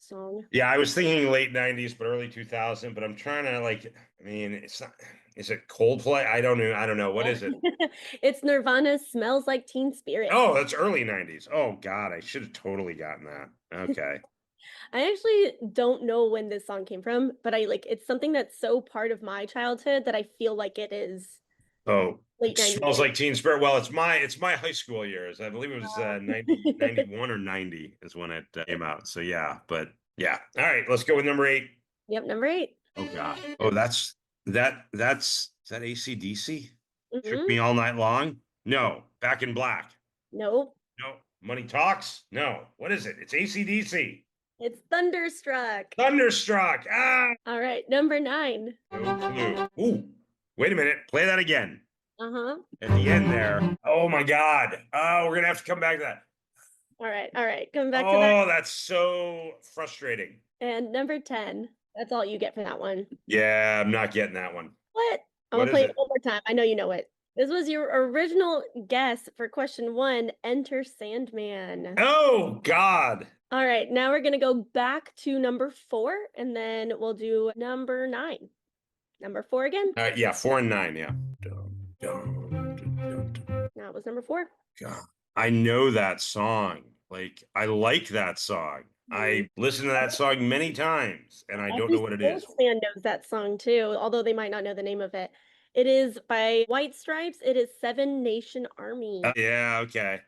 song. Yeah, I was thinking late 90s, but early 2000. But I'm trying to I mean, it's not, is it Coldplay? I don't know. I don't know. What is it? It's Nirvana's Smells Like Teen Spirit. Oh, that's early 90s. Oh, God, I should have totally gotten that. Okay. I actually don't know when this song came from, but it's something that's so part of my childhood that I feel like it is Oh, late 90s. smells like Teen Spirit. Well, it's my high school years. I believe it was 91 or 90 is when it came out. So yeah, but yeah. All right, let's go with number eight. Yep, number eight. Oh God. Oh, that's is that AC/DC? Shook Hmm. Me All Night Long? No. Back in Black? Nope. No. Money Talks? No. What is it? It's AC/DC. It's Thunderstruck. Thunderstruck. Ah, All right, number nine. no clue. Ooh, wait a minute. Play that again. Uh-huh. At the end there. Oh my God. Oh, we're gonna have to come back to that. All right, all right. Coming back to that. Oh, that's so frustrating. And number 10. That's all you get for that one. Yeah, I'm not getting that one. What? I'm What gonna is play it it? one more time. I know you know it. This was your original guess for question one, Enter Sandman. Oh God. All right, now we're gonna go back to number four, and then we'll do number nine. Number four again. Yeah, four and nine. Yeah. Dun, dun, dun, dun, dun. Now it was number four. God, I know that song. Like, I like that song. Mhm. I listened to that song many times, and I don't Every know what it is. sports fan knows that song too, although they might not know the name of it. It is by White Stripes. It is Seven Nation Army. Yeah, okay.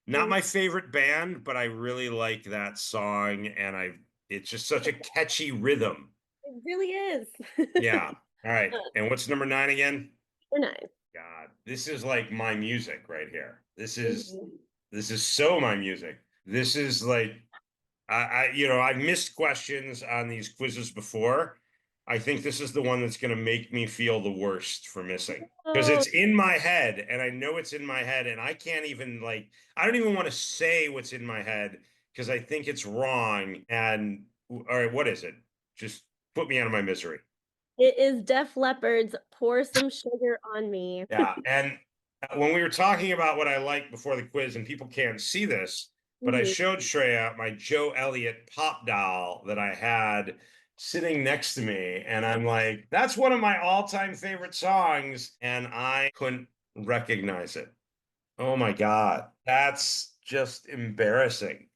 Not Mhm. my favorite band, but I really like that song, and it's just such a catchy rhythm. It really is. Yeah. All right. And what's number nine again? Number nine. God, this is like my music right here. This is Mhm. This is so my music. This is like I've missed questions on these quizzes before. I think this is the one that's going to make me feel the worst for missing because Oh, it's in my head and I know it's in my head and I can't even I don't even want to say what's in my head because I think it's wrong. And all right, what is it? Just put me out of my misery. it is Def Leppard's Pour Some Sugar on Me. Yeah. And when we were talking about what I like before the quiz, and people can't see this, but I Mhm. showed Shreya my Joe Elliott pop doll that I had sitting next to me. And I'm like, that's one of my all-time favorite songs. And I couldn't recognize it. Oh my God. That's just embarrassing.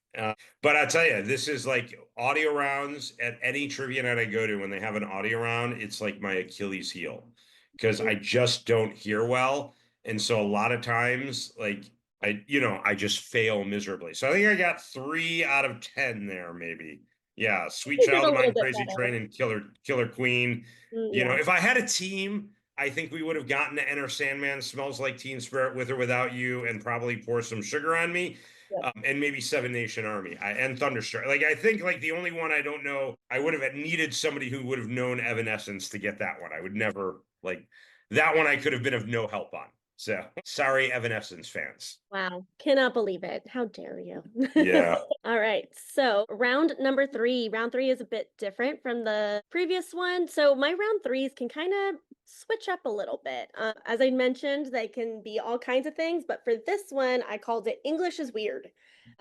But I tell you, this is like audio rounds at any trivia night I go to when they have an audio round, it's like my Achilles heel because I just don't hear well. And so a lot of times, I just fail miserably. So I think I got 3 out of 10 there, maybe. Yeah, Sweet You did Child a of little Mine, bit Crazy better. Train, and Killer Queen. Yeah. If I had a team, I think we would have gotten to Enter Sandman, Smells Like Teen Spirit, With or Without You, and probably Pour Some Sugar on Me, Yep. and maybe Seven Nation Army and Thunderstruck. I think the only one I don't know, I would have needed somebody who would have known Evanescence to get that one. I would never that one. I could have been of no help on. So sorry, Evanescence fans. Wow. Cannot believe it. How dare you? Yeah. All right. So, round number three. Round three is a bit different from the previous one. So, my round threes can kind of switch up a little bit. As I mentioned, they can be all kinds of things, but for this one, I called it English is Weird.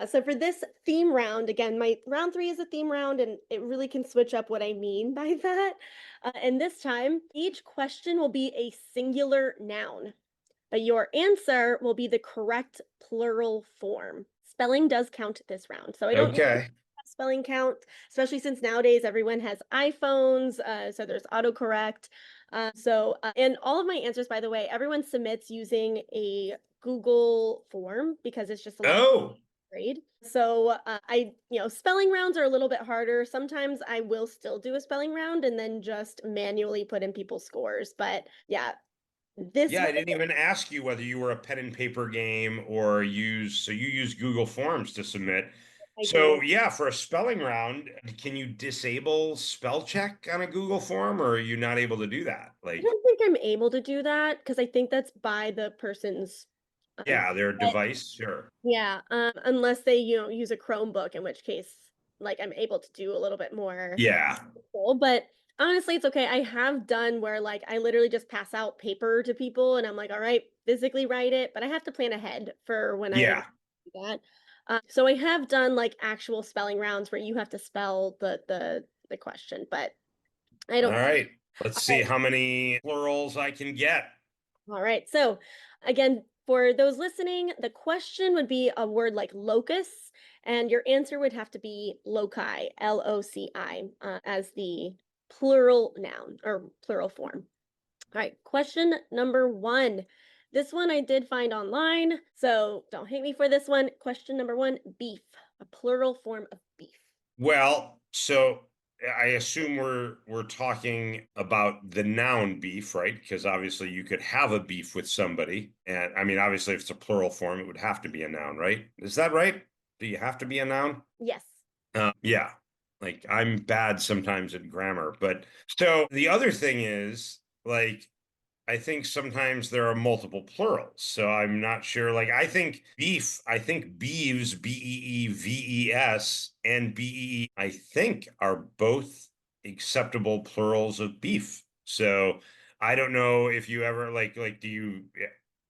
So, for this theme round, again, my round three is a theme round, and it really can switch up what I mean by that. And this time, each question will be a singular noun, but your answer will be the correct plural form. Spelling does count this round, so I don't need Okay. spelling count, especially since nowadays everyone has iPhones, so there's autocorrect. And all of my answers, by the way, everyone submits using a Google form because it's just a lot Oh, grade. Spelling rounds are a little bit harder. Sometimes I will still do a spelling round and then just manually put in people's scores. But yeah, this yeah. one I didn't even ask you whether you were a pen and paper game or you use Google Forms to submit. I So do. yeah, for a spelling round, can you disable spell check on a Google form or are you not able to do that? I don't think I'm able to do that because I think that's by the person's Yeah, their but device, sure. yeah, unless they, use a Chromebook, in which case, like, I'm able to do a little bit more Yeah. cool, but honestly, it's okay. I have done where, like, I literally just pass out paper to people and I'm like, "All right, physically write it," but I have to plan ahead for when I Yeah. do that. So I have done, like, actual spelling rounds where you have to spell the question, but I All don't. right. Let's see how many plurals I can get. All right. So, again, for those listening, the question would be a word like locus, and your answer would have to be loci, LOCI, as the plural noun or plural form. All right. Question number one. This one I did find online, so don't hate me for this one. Question number one, beef, a plural form of beef. Well, so I assume we're talking about the noun beef, right? Because obviously you could have a beef with somebody. And I mean, obviously if it's a plural form, it would have to be a noun, right? Is that right? Do you have to be a noun? Yes. Yeah. Like I'm bad sometimes at grammar, but so the other thing is I think sometimes there are multiple plurals. So I'm not sure. I think beeves, Beeves, and I think are both acceptable plurals of beef. So I don't know if you ever do you,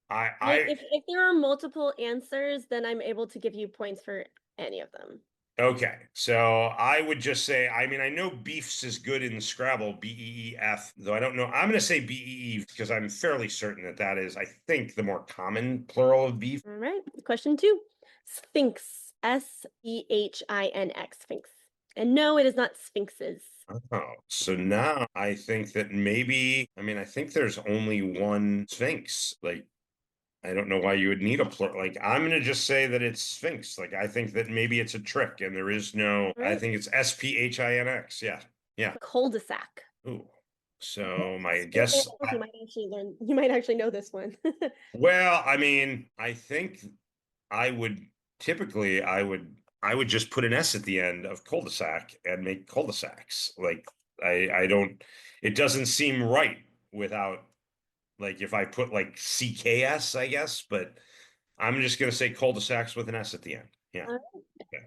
I, If there are multiple answers, then I'm able to give you points for any of them. okay. So I would just say, I mean, I know beefs is good in Scrabble, Beef, though I don't know. I'm going to say Bee because I'm fairly certain that that is, I think, the more common plural of beef. All right. Question two. Sphinx. Sphinx. Sphinx. And no, it is not sphinxes. Oh, so now I think that maybe, I mean, I think there's only one Sphinx. I don't know why you would need a plural. I'm going to just say that it's Sphinx. I think that maybe it's a trick and there is no, All I right. think it's Sphinx. Yeah. Yeah. Cul-de-sac. Ooh. So my Wait, guess, you might actually know this one. well, I mean, I think. I would typically I would just put an S at the end of cul-de-sac and make cul-de-sacs. Like I don't it doesn't seem right without like if I put like CKS, I guess, but I'm just gonna say cul-de-sacs with an S at the end. Yeah. Uh, Okay.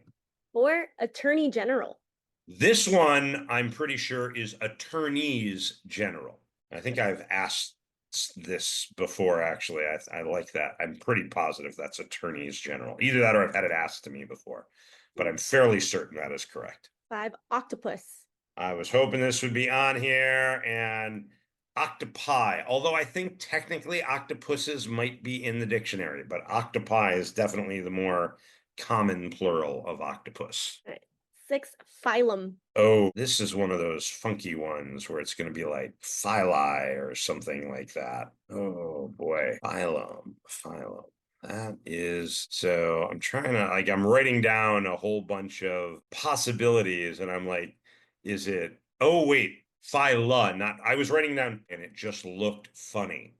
or Attorney General. This one I'm pretty sure is attorneys general. I think I've asked this before, actually. I like that. I'm pretty positive that's attorneys general. Either that or I've had it asked to me before, but I'm fairly certain that is correct. 5, Octopus. I was hoping this would be on here and octopi, although I think technically octopuses might be in the dictionary, but octopi is definitely the more common plural of octopus. All right. 6, Phylum. Oh, this is one of those funky ones where it's going to be like phyli or something like that. Oh boy. Phylum. That is so I'm trying to like I'm writing down a whole bunch of possibilities and I'm like, is it oh wait, phyla, not I was writing down and it just looked funny.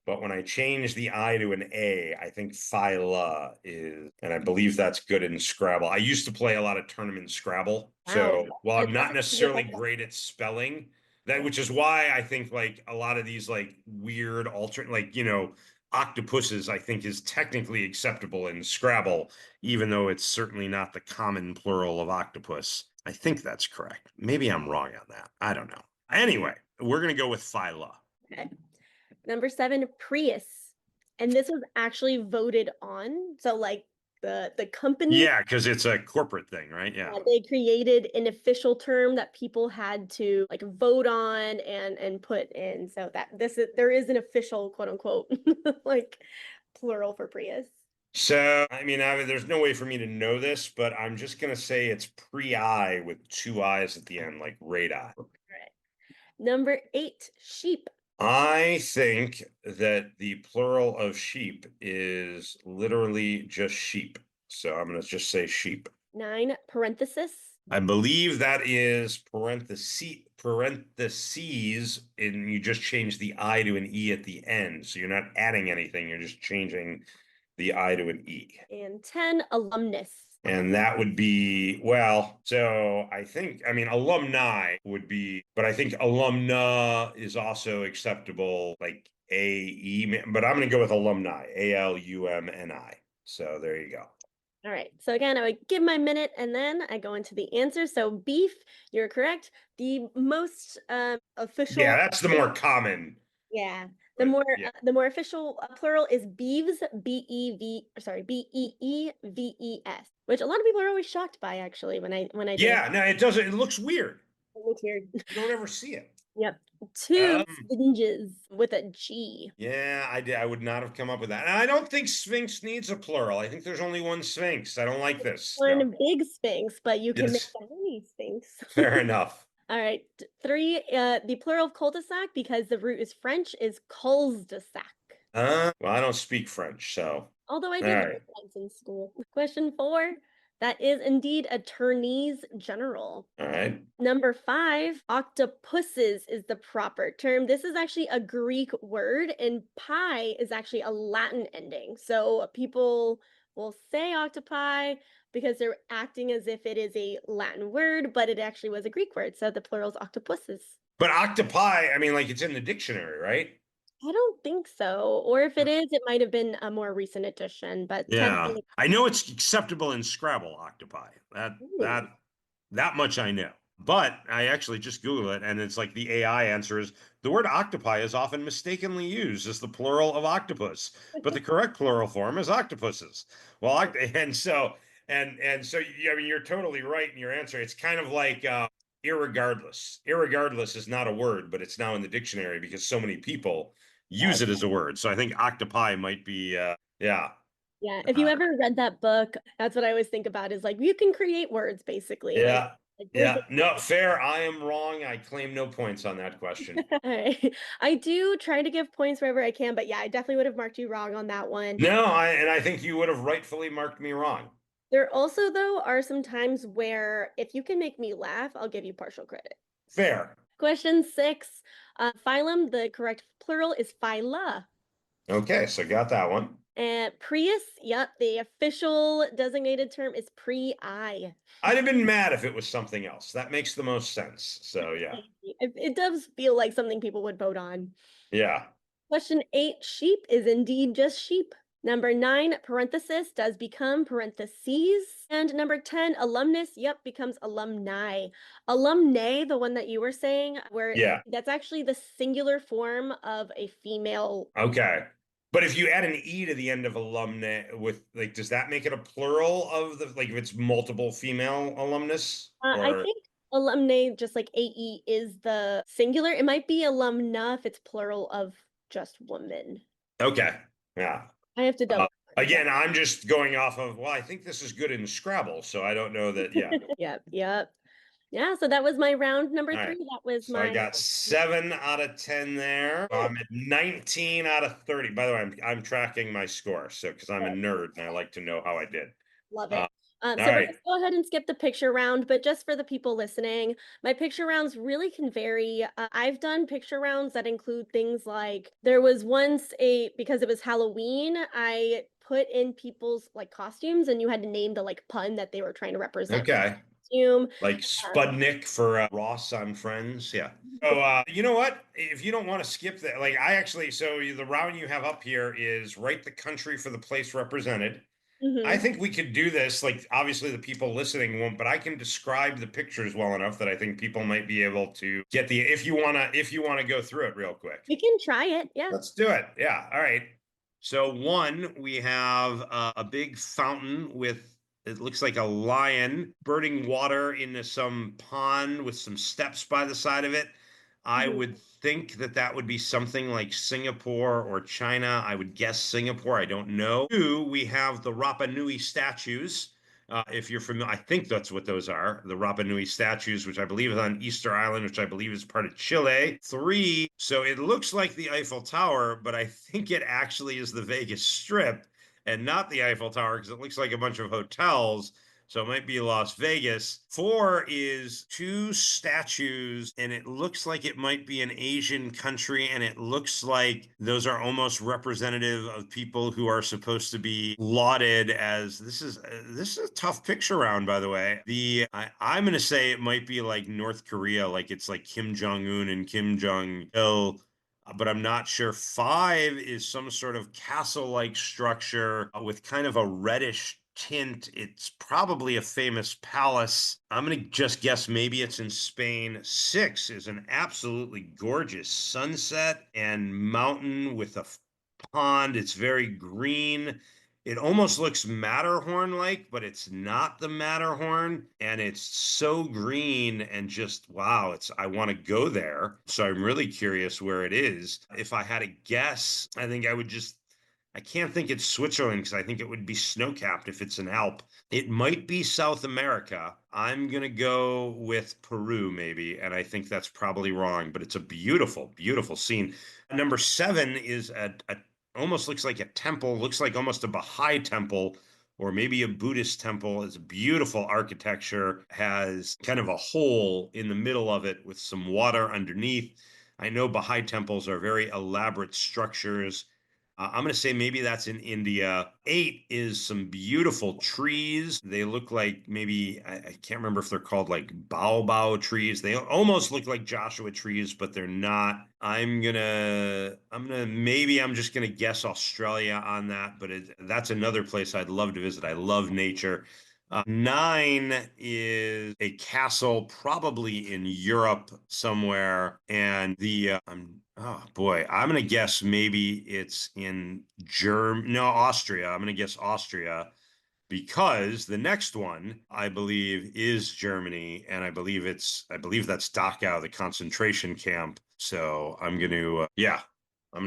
But when I change the I to an A, I think phyla is, and I believe that's good in Scrabble. I used to play a lot of tournament Scrabble. Wow. So while I'm That's not a good necessarily one. great at spelling, that which is why I think like a lot of these like weird alternate, like, octopuses, I think is technically acceptable in Scrabble, even though it's certainly not the common plural of octopus. I think that's correct. Maybe I'm wrong on that. I don't know. Anyway, we're going to go with phyla. Okay. Number 7, Prius. And this was actually voted on. So like the company, Yeah, because it's a corporate thing, right? Yeah. they created an official term that people had to like vote on and put in. So that there is an official quote unquote like plural for Prius. So, I mean, there's no way for me to know this, but I'm just gonna say it's pre-I with two I's at the end, like radii. All right. Number 8, Sheep. I think that the plural of sheep is literally just sheep. So I'm gonna just say sheep. 9, Parenthesis. I believe that is parentheses, and you just change the I to an E at the end. So you're not adding anything, you're just changing the I to an E. And 10, Alumnus. And that would be, well, so I mean, alumni would be, but I think alumna is also acceptable, like AE, but I'm going to go with alumni, ALUMNI. So there you go. All right. So again, I would give my minute and then I go into the answer. So beef, you're correct. The most official, Yeah, that's the more common, yeah, but yeah. the more official plural is beeves, Beeves, which a lot of people are always shocked by actually when I do it. Yeah, no, it doesn't, it looks weird. It looks weird. You don't ever see it. Yep. 2, Um, Sphinges with a G. yeah, I did. I would not have come up with that. And I don't think Sphinx needs a plural. I think there's only one Sphinx. I don't like this. No. One big Sphinx, but you can make Yes, a mini Sphinx. fair enough. All right. 3, the plural of cul-de-sac, because the root is French, is cul-de-sac. Well, I don't speak French, so Although I all did right. once in school. Question 4, that is indeed attorneys general. All right. Number 5, octopuses is the proper term. This is actually a Greek word, and pi is actually a Latin ending. So people will say octopi because they're acting as if it is a Latin word, but it actually was a Greek word. So the plural is octopuses. But octopi, I mean, like it's in the dictionary, right? I don't think so. Or if it is, it might have been a more recent addition, but Yeah. 10. I know it's acceptable in Scrabble, octopi. Ooh. That much I know. But I actually just Google it and it's like the AI answer is the word octopi is often mistakenly used as the plural of octopus, but the correct plural form is octopuses. Well, and so I mean you're totally right in your answer. It's kind of like irregardless. Irregardless is not a word, but it's now in the dictionary because so many people use it as a word. So I think octopi might be yeah. Yeah, if you ever read that book, that's what I always think about is like you can create words basically. Yeah. Like words Yeah. No, fair. I am wrong. I claim no points on that question. All right. I do try to give points wherever I can, but yeah, I definitely would have marked you wrong on that one. No, I think you would have rightfully marked me wrong. There also though are some times where if you can make me laugh, I'll give you partial credit. Fair. Question 6, phylum, the correct plural is phyla. Okay, so got that one. And Prius, yep, the official designated term is Pre-I. I'd have been mad if it was something else. That makes the most sense. So yeah. It does feel like something people would vote on. Yeah. Question 8, sheep is indeed just sheep. Number 9, parenthesis does become parentheses. And number 10, alumnus, yep, becomes alumni. Alumnae, the one that you were saying, where Yeah. that's actually the singular form of a female. Okay. But if you add an E to the end of alumni with like, does that make it a plural of the, like if it's multiple female alumnus I or, think alumnae, just like AE, is the singular. It might be alumna if it's plural of just woman. okay. Yeah. I have to Uh, double check again, that. I'm just going off of, well, I think this is good in Scrabble. So I don't know that. Yeah. Yep, yep. Yeah, so that was my round number All right. 3. That was So I my got 7 out of 10 there. So I'm at 19 out of 30. By the way, I'm tracking my score. So because I'm a nerd and I like to know how I did. love Uh, it. all So we're right. gonna go ahead and skip the picture round, but just for the people listening, my picture rounds really can vary. I've done picture rounds that include things like there was once because it was Halloween, I put in people's like costumes and you had to name the like pun that they were trying to represent with Okay. the costume. Like Um, Spudnik for Ross on Friends. Yeah. So, you know what? If you don't want to skip that, like I actually, so the round you have up here is write the country for the place represented. I mhm. think we could do this. Like, obviously, the people listening won't, but I can describe the pictures well enough that I think people might be able to get the. If you wanna go through it real quick. We can try it. Yeah. Let's do it. Yeah. All right. So one, we have a big fountain with it looks like a lion birding water into some pond with some steps by the side of it. I Mhm. would think that that would be something like Singapore or China. I would guess Singapore. I don't know. Two, we have the Rapa Nui statues. If you're familiar, I think that's what those are, the Rapa Nui statues, which I believe is on Easter Island, which I believe is part of Chile. Three, so it looks like the Eiffel Tower, but I think it actually is the Vegas Strip and not the Eiffel Tower because it looks like a bunch of hotels. So it might be Las Vegas. Four is two statues, and it looks like it might be an Asian country, and it looks like those are almost representative of people who are supposed to be lauded as this is a tough picture round, by the way. I'm gonna say it might be like North Korea, like it's like Kim Jong Un and Kim Jong Il, but I'm not sure. Five is some sort of castle-like structure with kind of a reddish tint. It's probably a famous palace. I'm going to just guess maybe it's in Spain. Six is an absolutely gorgeous sunset and mountain with a pond. It's very green. It almost looks Matterhorn-like, but it's not the Matterhorn. And it's so green and just wow, I want to go there. So I'm really curious where it is. If I had to guess, I think I can't think it's Switzerland because I think it would be snow-capped if it's an Alp. It might be South America. I'm gonna go with Peru, maybe, and I think that's probably wrong, but it's a beautiful, beautiful scene. Number seven is a almost looks like a temple, looks like almost a Baha'i temple or maybe a Buddhist temple. It's beautiful architecture, has kind of a hole in the middle of it with some water underneath. I know Baha'i temples are very elaborate structures. I'm going to say maybe that's in India. Eight is some beautiful trees. They look like maybe, I can't remember if they're called like baobab trees. They almost look like Joshua trees, but they're not. Maybe I'm just gonna guess Australia on that, but that's another place I'd love to visit. I love nature. Nine is a castle, probably in Europe somewhere, and oh boy, I'm gonna guess maybe it's in no, Austria. I'm gonna guess Austria because the next one I believe is Germany, and I believe that's Dachau, the concentration camp. So I'm gonna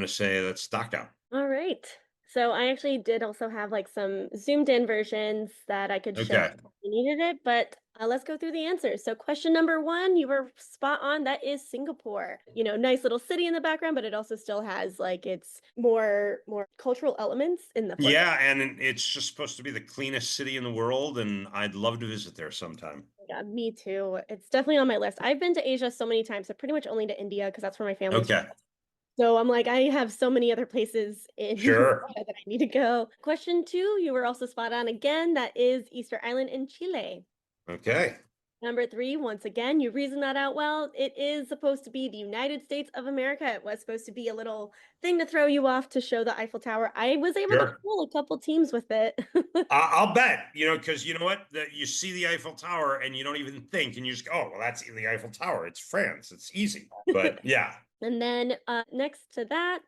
say that's Dachau. All right. So I actually did also have like some zoomed in versions that I could show Okay. if you needed it, but let's go through the answers. So question number 1, you were spot on. That is Singapore. Nice little city in the background, but it also still has like its more cultural elements in the foreground. Yeah, and it's just supposed to be the cleanest city in the world, and I'd love to visit there sometime. Yeah, me too. It's definitely on my list. I've been to Asia so many times, so pretty much only to India because that's where my family's from. Okay. So I'm like, I have so many other places in Sure. Russia that I need to go. Question two, you were also spot on again. That is Easter Island in Chile. Okay. Number three, once again, you reasoned that out well. It is supposed to be the United States of America. It was supposed to be a little thing to throw you off to show the Eiffel Tower. I was able to Sure. pull a couple teams with it. I'll bet, because you know what? That you see the Eiffel Tower and you don't even think, and you just go, oh, well, that's the Eiffel Tower. It's France. It's easy. But yeah. And then next to that,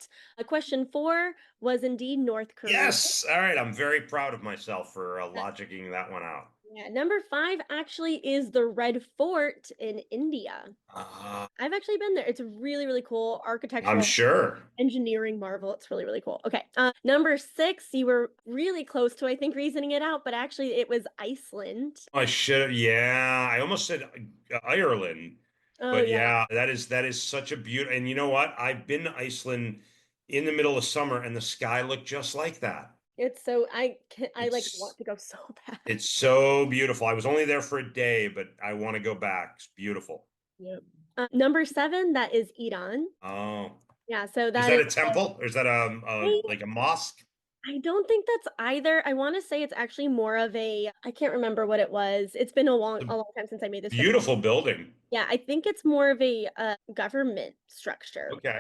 question four was indeed North Korea. Yes. All right. I'm very proud of myself for logicking that one out. Yeah, number five actually is the Red Fort in India. Uh, I've actually been there. It's really, really cool I'm architectural sure. engineering marvel. It's really, really cool. Okay. Number six, you were really close to, I think, reasoning it out, but actually it was Iceland. I should. Yeah. I almost said Ireland, Oh but yeah. yeah, that is such a beautiful. And you know what? I've been to Iceland in the middle of summer, and the sky looked just like that. It's so I like want It's to go so bad. it's so beautiful. I was only there for a day, but I want to go back. It's beautiful. Yep. Number seven, that is Iran. Oh, Yeah, so is that that is a temple or is that I like a mosque? I don't think that's either. I want to say it's actually more of a I can't remember what it was. It's been It's a long time since I made this a trip. beautiful building. Yeah, I think it's more of a government structure. Okay.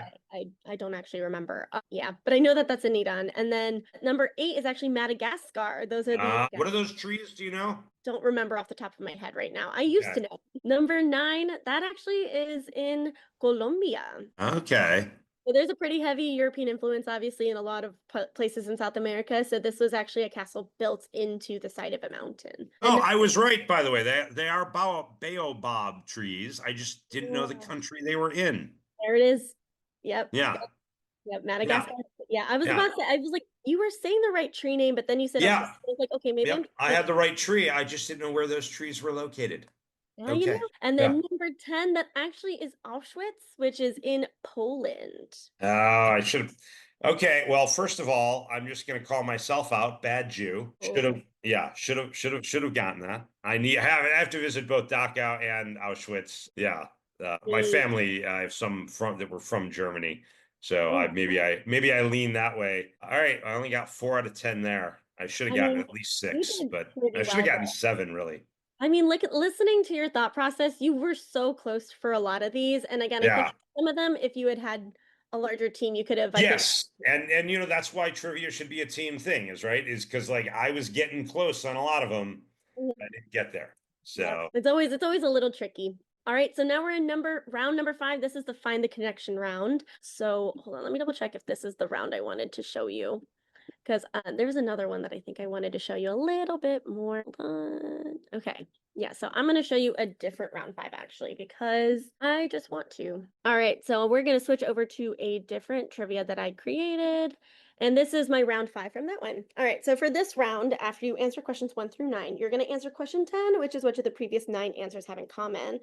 I don't actually remember. Yeah, but I know that that's in Iran. And then number eight is actually Madagascar. Those are the What are those trees? Do you know? don't remember off the top of my head right now. I used Okay. to know. Number nine, that actually is in Colombia. Okay. So there's a pretty heavy European influence, obviously, in a lot of places in South America. So this was actually a castle built into the side of a mountain. Oh, And I was right, by the way. They are baobab trees. I just didn't know the yeah, country they were in. there it is. Yep. Yeah. Yep, Yeah. Madagascar. Yeah, I was Yeah. about to say, I was like, you were saying the right tree name, but then you said Australia. Yeah. I was like, okay, maybe I'm Yep. I like, had the right tree. I just didn't know where those trees were located. now you Okay. know. And Yeah. then number 10, that actually is Auschwitz, which is in Poland. Oh, I should have. Okay, well, first of all, I'm just going to call myself out. Bad Jew. Should Oh, have. Yeah, should have gotten that. I have to visit both Dachau and Auschwitz. Yeah, my really? family. I have some from that were from Germany, so Oh, maybe I lean that way. All right, I only got 4 out of 10 there. I should have I gotten mean, at least you six, did but I pretty should have well gotten there. 7 really. I mean, like listening to your thought process, you were so close for a lot of these. And again, I think Yeah. some of them, if you had had a larger team, you could have, I think. Yes, and that's why trivia should be a team thing, is right? Is because like I was getting close on a lot of them, I didn't get there. Yeah, So it's always a little tricky. All right, so now we're in round number five. This is the find the connection round. So hold on, let me double check if this is the round I wanted to show you. Because there's another one that I think I wanted to show you a little bit more. Hold on. Okay. Yeah, so I'm going to show you a different round five actually, because I just want to. All right, so we're going to switch over to a different trivia that I created. And this is my round five from that one. All right, so for this round, after you answer questions 1 through 9, you're going to answer question 10, which is what the previous 9 answers have in common.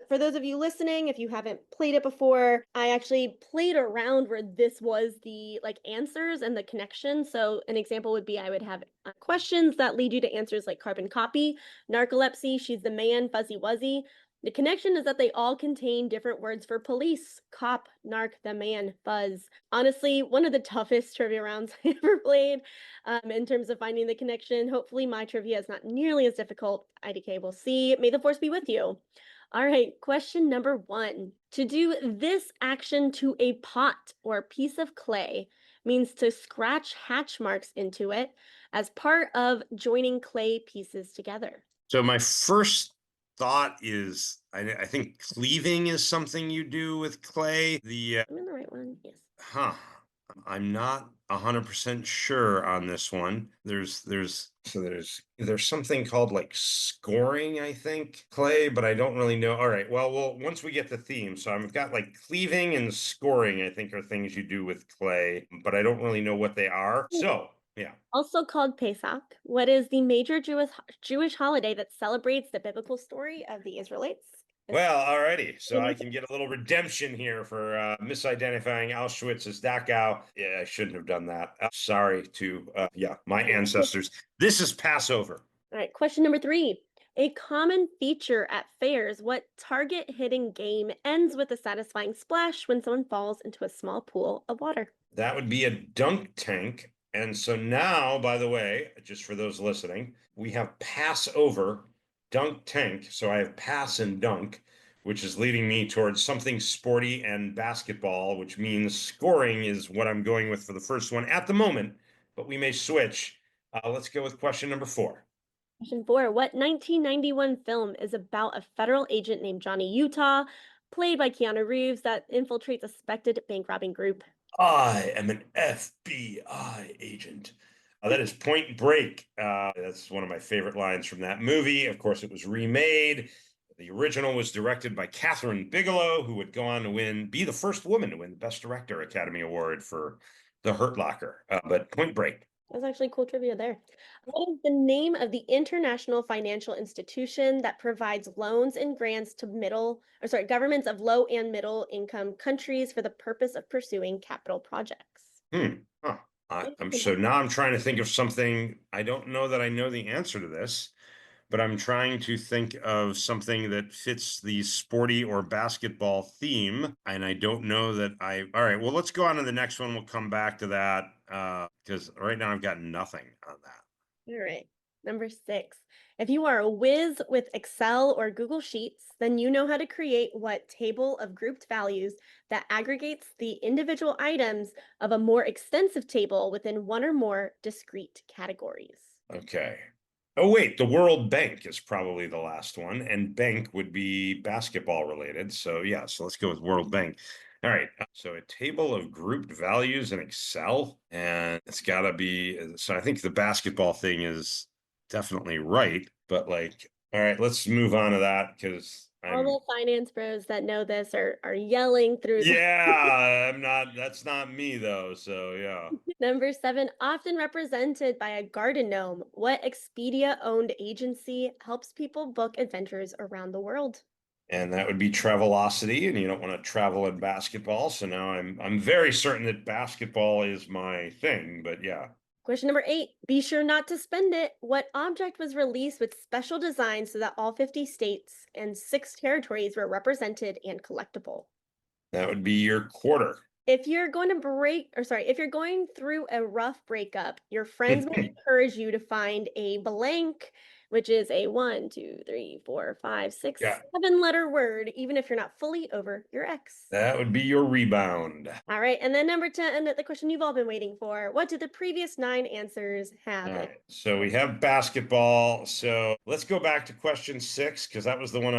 For those of you listening, if you haven't played it before, I actually played around where this was the like answers and the connection. So an example would be I would have questions that lead you to answers like carbon copy, narcolepsy, she's the man, fuzzy wuzzy. The connection is that they all contain different words for police, cop, narc, the man, fuzz. Honestly, one of the toughest trivia rounds I ever played in terms of finding the connection. Hopefully my trivia is not nearly as difficult. IDK, we'll see. May the force be with you. All right, question number 1. To do this action to a pot or piece of clay means to scratch hatch marks into it as part of joining clay pieces together. so my first thought is I think cleaving is something you do with clay. I'm in the right one. Yes. Huh. I'm not 100% sure on this one. There's something called like scoring, I think, clay, but I don't really know. All right. Well, once we get the theme, so I've got like cleaving and scoring, I think are things you do with clay, but I don't really know what they are. So, yeah. Also called Pesach, what is the major Jewish holiday that celebrates the biblical story of the Israelites? Well, alrighty. So I can get a little redemption here for misidentifying Auschwitz as Dachau. Yeah, I shouldn't have done that. Sorry to my ancestors. This is Passover. All right, question number 3. A common feature at fairs, what target hidden game ends with a satisfying splash when someone falls into a small pool of water? That would be a dunk tank. And so now, by the way, just for those listening, we have pass over, dunk tank. So I have pass and dunk, which is leading me towards something sporty and basketball, which means scoring is what I'm going with for the first one at the moment, but we may switch. Let's go with question number 4. Question 4. What 1991 film is about a federal agent named Johnny Utah, played by Keanu Reeves, that infiltrates a suspected bank robbing group? I am an FBI agent. That is Point Break. That's one of my favorite lines from that movie. Of course, it was remade. The original was directed by Catherine Bigelow, who would go on to be the first woman to win the Best Director Academy Award for The Hurt Locker. But Point Break. That's actually cool trivia there. What is the name of the international financial institution that provides loans and grants to governments of low and middle income countries for the purpose of pursuing capital projects? Hmm. Huh. So now I'm trying to think of something. I don't know that I know the answer to this, but I'm trying to think of something that fits the sporty or basketball theme. And I don't know that all right, well, let's go on to the next one. We'll come back to that because right now I've got nothing on that. All right. Number 6. If you are a whiz with Excel or Google Sheets, then you know how to create what table of grouped values that aggregates the individual items of a more extensive table within one or more discrete categories. Okay. Oh, wait, the World Bank is probably the last one, and bank would be basketball related. So, yeah, so let's go with World Bank. All right. So, a table of grouped values in Excel, and it's got to be. So, I think the basketball thing is definitely right, but like, all right, let's move on to that because All the finance bros that know this are yelling through the yeah, that's not me though. So, yeah. Number 7, often represented by a garden gnome. What Expedia owned agency helps people book adventures around the world? And that would be Travelocity, and you don't want to travel in basketball. So now I'm very certain that basketball is my thing, but yeah. Question number 8, be sure not to spend it. What object was released with special design so that all 50 states and 6 territories were represented and collectible? That would be your quarter. If you're going to if you're going through a rough breakup, your friends might encourage you to find a blank, which is a one, two, three, four, five, six, Yeah, 7 letter word, even if you're not fully over your ex. that would be your rebound. All right, and then number 10, the question you've all been waiting for. What did the previous 9 answers All have? right. So we have basketball. So let's go back to question 6 because that was the one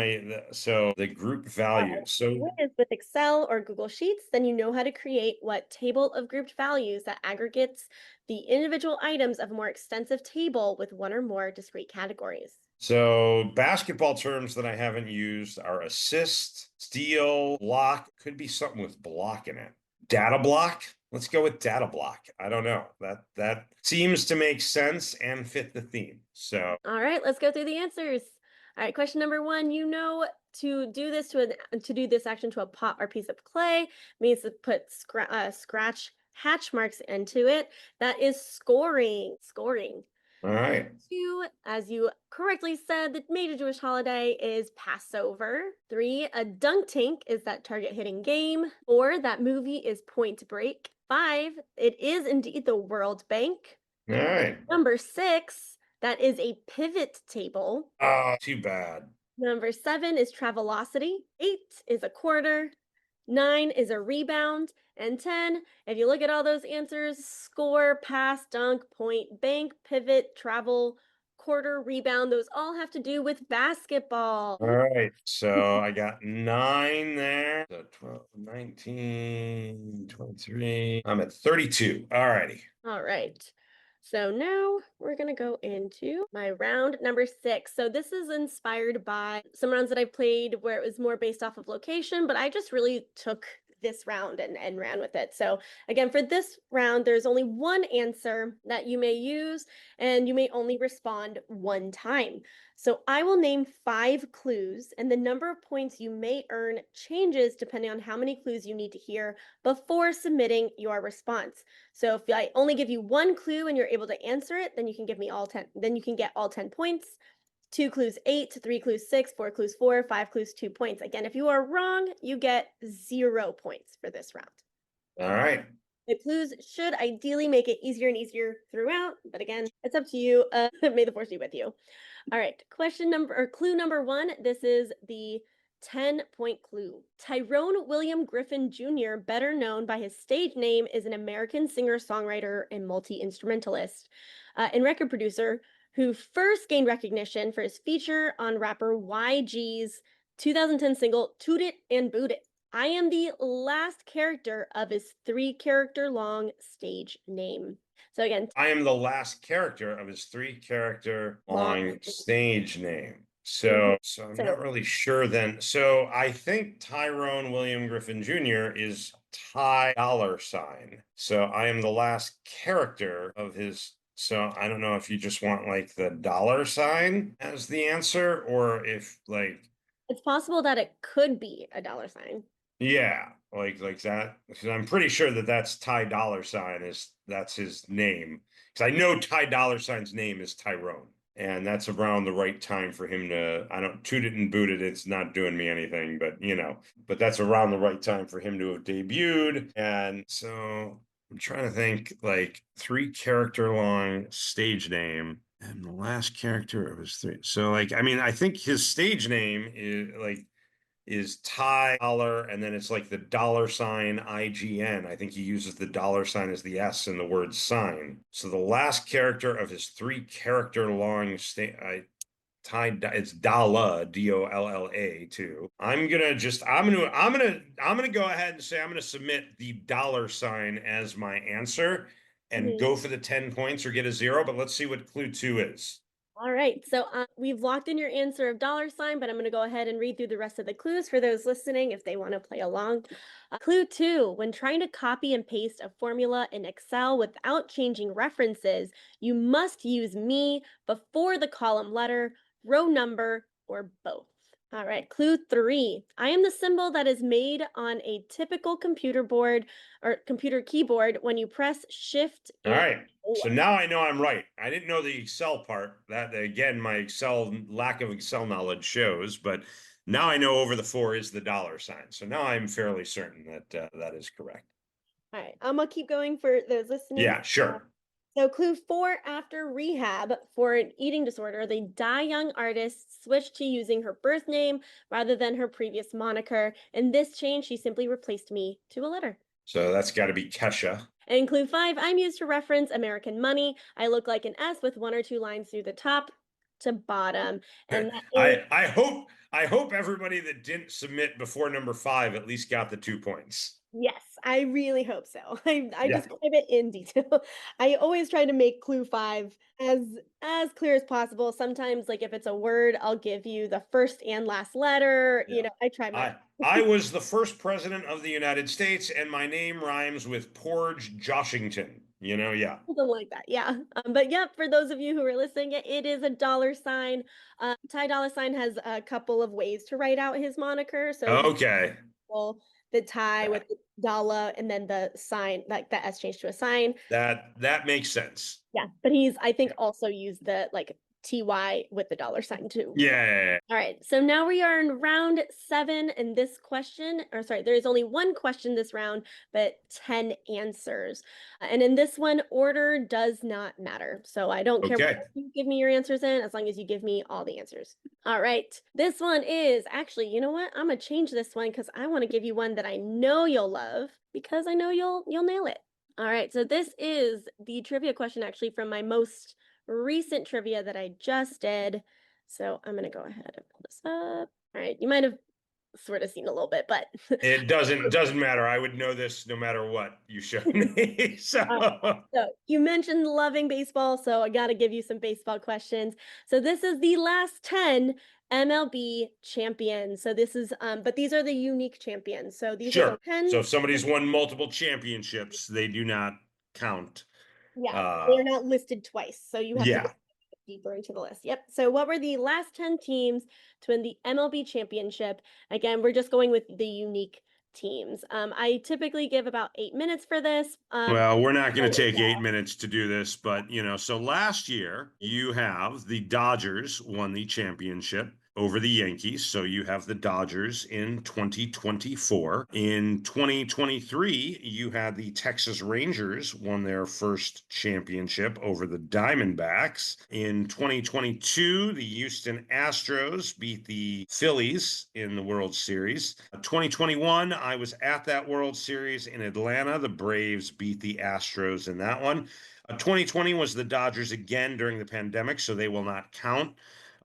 so the group values. So Is with Excel or Google Sheets, then you know how to create what table of grouped values that aggregates the individual items of a more extensive table with one or more discrete categories. So basketball terms that I haven't used are assist, steal, block. Could be something with block in it. Data block. Let's go with data block. I don't know. That seems to make sense and fit the theme. So All right, let's go through the answers. All right, question number 1, you know to do this action to a pot or piece of clay means to put scratch hatch marks into it. That is scoring. Scoring. all right. 2, as you correctly said, the major Jewish holiday is Passover. 3, a dunk tank is that target hitting game. 4, that movie is Point Break. 5, it is indeed the World Bank. All right. Number 6, that is a pivot table. Oh, too bad. Number 7 is Travelocity. 8 is a quarter. 9 is a rebound. And 10, if you look at all those answers, score, pass, dunk, point, bank, pivot, travel, quarter, rebound, those all have to do with basketball. All right. So I got 9 there. So 12, 19, 23. I'm at 32. All righty. All right. So now we're going to go into my round number 6. So this is inspired by some rounds that I played where it was more based off of location, but I just really took this round and ran with it. So again, for this round, there's only one answer that you may use, and you may only respond one time. So I will name 5 clues, and the number of points you may earn changes depending on how many clues you need to hear before submitting your response. So if I only give you one clue and you're able to answer it, then you can give me all 10, then you can get all 10 points. 2 clues 8, 3 clues 6, 4 clues 4, 5 clues 2 points. Again, if you are wrong, you get 0 points for this round. All right. The clues should ideally make it easier and easier throughout, but again, it's up to you. May the force be with you. All right, clue number 1. This is the 10-point clue. Tyrone William Griffin Jr., better known by his stage name, is an American singer-songwriter and multi-instrumentalist and record producer who first gained recognition for his feature on rapper YG's 2010 single "Toot It and Boot It." I am the last character of his 3-character long stage name. So again, I am the last character of his 3-character long. long stage name. Mhm. So I'm not So really sure then. So I think Tyrone William Griffin Jr. is Ty dollar sign. So I am the last character of his. So I don't know if you just want like the dollar sign as the answer, or if like it's possible that it could be a dollar sign. yeah, like that. Because I'm pretty sure that that's Ty Dollar Sign that's his name. Because I know Ty Dollar Sign's name is Tyrone, and that's around the right time for him to. I don't toot it and boot it. It's not doing me anything, but but that's around the right time for him to have debuted. And so I'm trying to think, like 3-character long stage name. And the last character of his 3. So, like, I mean, I think his stage name is Ty Dollar, and then it's like the dollar sign IGN. I think he uses the dollar sign as the S in the word sign. So the last character of his 3-character long Ty, it's Dalla, Dolla too. I'm gonna go ahead and say I'm gonna submit the dollar sign as my answer and Mhm. go for the 10 points or get a 0, but let's see what clue 2 is. All right, so we've locked in your answer of dollar sign, but I'm going to go ahead and read through the rest of the clues for those listening if they want to play along. Clue 2: when trying to copy and paste a formula in Excel without changing references, you must use me before the column letter, row number, or both. All right, clue 3: I am the symbol that is made on a typical computer board or computer keyboard when you press Shift All and right. O. So now I know I'm right. I didn't know the Excel part. That again, my lack of Excel knowledge shows, but now I know over the 4 is the dollar sign. So now I'm fairly certain that that is correct. All right, I'm gonna keep going for those listening. Yeah, sure. So, clue 4: after rehab for an eating disorder, the Die Young artist switched to using her birth name rather than her previous moniker. In this change, she simply replaced me to a letter. So that's got to be Kesha. And clue 5: I'm used to reference American Money. I look like an S with 1 or 2 lines through the top to bottom. And that is, I hope everybody that didn't submit before number 5 at least got the 2 points. yes, I really hope so. I Yeah. describe it in detail. I always try to make clue 5 as clear as possible. Sometimes, like if it's a word, I'll give you the first and last letter. Yeah. I try my I was the first president of the United States, and my name rhymes with Porge Joshington. Yeah. something like that. Yeah. But yeah, for those of you who are listening, it is a dollar sign. Ty Dolla Sign has a couple of ways to write out his moniker. So he's Okay. well, the tie with That the dollar and then the sign, like the S changed to a sign. that makes sense. Yeah, but he's I think also used the like TY with the dollar sign too. Yeah. All right, so now we are in round 7, and this question, or sorry, there is only one question this round, but 10 answers. And in this one, order does not matter. So I don't care what Okay. you give me your answers in, as long as you give me all the answers. All right, this one is actually, you know what? I'm gonna change this one because I want to give you one that I know you'll love because I know you'll nail it. All right, so this is the trivia question actually from my most recent trivia that I just did. So I'm gonna go ahead and pull this up. All right, you might have sort of seen a little bit, but It doesn't matter. I would know this no matter what you showed me. uh, So so you mentioned loving baseball, so I got to give you some baseball questions. So this is the last 10 MLB champions. So this is but these are the unique champions. So these are the sure. 10. So if somebody's won multiple championships, they do not count. Yeah, Uh they're not listed twice. So you have to go yeah. deeper into the list. Yep. So what were the last 10 teams to win the MLB championship? Again, we're just going with the unique teams. I typically give about 8 minutes for this. Well, we're not going to So, take 8 minutes to do this, but so last year you have the Dodgers won the championship over the Yankees. So you have the Dodgers in 2024. In 2023, you had the Texas Rangers won their first championship over the Diamondbacks. In 2022, the Houston Astros beat the Phillies in the World Series. 2021, I was at that World Series in Atlanta. The Braves beat the Astros in that one. 2020 was the Dodgers again during the pandemic, so they will not count.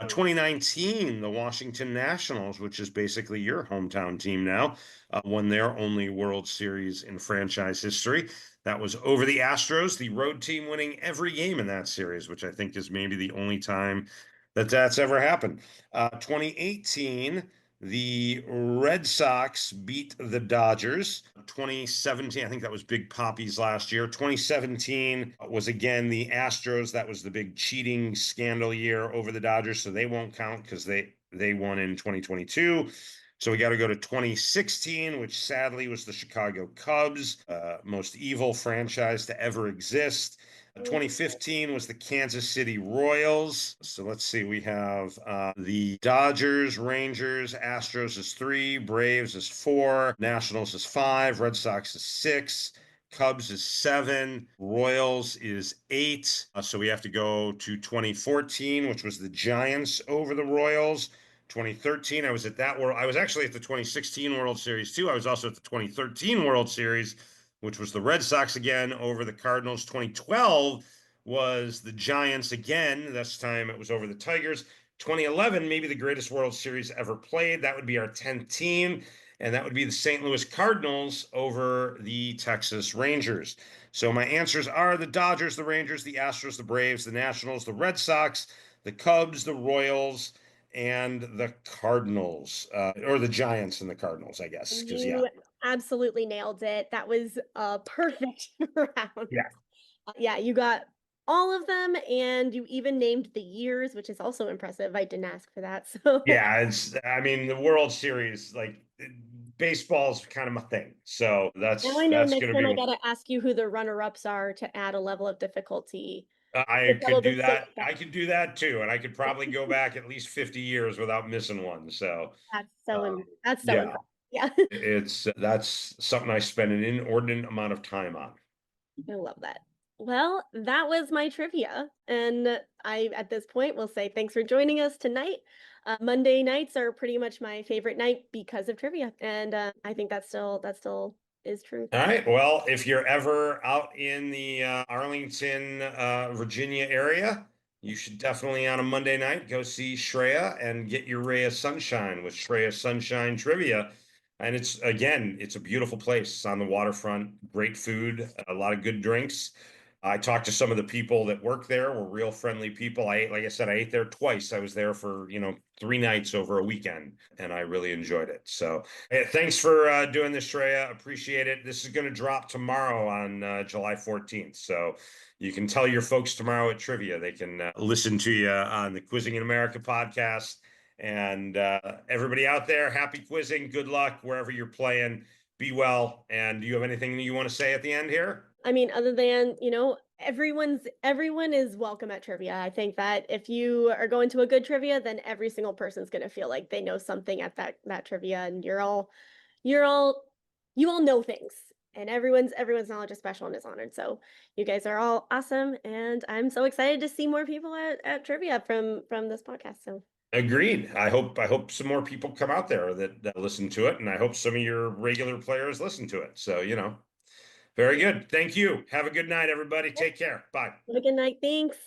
2019, the Washington Nationals, which is basically your hometown team now, won their only World Series in franchise history. That was over the Astros, the road team winning every game in that series, which I think is maybe the only time that that's ever happened. 2018, the Red Sox beat the Dodgers. 2017, I think that was Big Poppy's last year. 2017 was again the Astros. That was the big cheating scandal year over the Dodgers, so they won't count because they won in 2022. So we got to go to 2016, which sadly was the Chicago Cubs, most evil franchise to ever exist. 2015 was the Kansas City Royals. So let's see, we have the Dodgers, Rangers, Astros is 3, Braves is 4, Nationals is 5, Red Sox is 6, Cubs is 7, Royals is 8. So we have to go to 2014, which was the Giants over the Royals. 2013, I was at that world. I was actually at the 2016 World Series too. I was also at the 2013 World Series, which was the Red Sox again over the Cardinals. 2012 was the Giants again. This time it was over the Tigers. 2011, maybe the greatest World Series ever played. That would be our 10th team, and that would be the St. Louis Cardinals over the Texas Rangers. So my answers are the Dodgers, the Rangers, the Astros, the Braves, the Nationals, the Red Sox, the Cubs, the Royals, and the Cardinals, or the Giants and the Cardinals, I guess, because yeah. you absolutely nailed it. That was a perfect round. Yeah. Yeah, you got all of them, and you even named the years, which is also impressive. I didn't ask for that, so Yeah, I mean, the World Series, like baseball's kind of my thing. So now I that's know that's next gonna time I be. gotta ask you who the runner-ups are to add a level of difficulty. You'll I could probably do say it that. back. I could do that too, and I could probably go back at least 50 years without missing one. So, That's so yeah, impressive. Yeah. it's that's something I spend an inordinate amount of time on. I love that. Well, that was my trivia. And I, at this point, will say thanks for joining us tonight. Monday nights are pretty much my favorite night because of trivia. And I think that still is true. All right. Well, if you're ever out in the Arlington, Virginia area, you should definitely on a Monday night go see Shreya and get your ray of sunshine with Shreya Sunshine Trivia. And it's a beautiful place. It's on the waterfront, great food, a lot of good drinks. I talked to some of the people that work there, were real friendly people. Like I said, I ate there twice. I was there for, 3 nights over a weekend, and I really enjoyed it. So, hey, thanks for doing this, Shreya. Appreciate it. This is going to drop tomorrow on July 14th. So you can tell your folks tomorrow at trivia. They can listen to you on the Quizzing in America podcast. And everybody out there, happy quizzing. Good luck wherever you're playing. Be well. And do you have anything that you want to say at the end here? I mean, other than, everyone is welcome at trivia. I think that if you are going to a good trivia, then every single person's gonna feel like they know something at that trivia, and you're all you all know things. And everyone's knowledge is special and is honored. So you guys are all awesome, and I'm so excited to see more people at trivia from this podcast. So Agreed. I hope some more people come out there that listen to it, and I hope some of your regular players listen to it. So, very good. Thank you. Have a good night, everybody. Take care. Bye. have a good night. Thanks.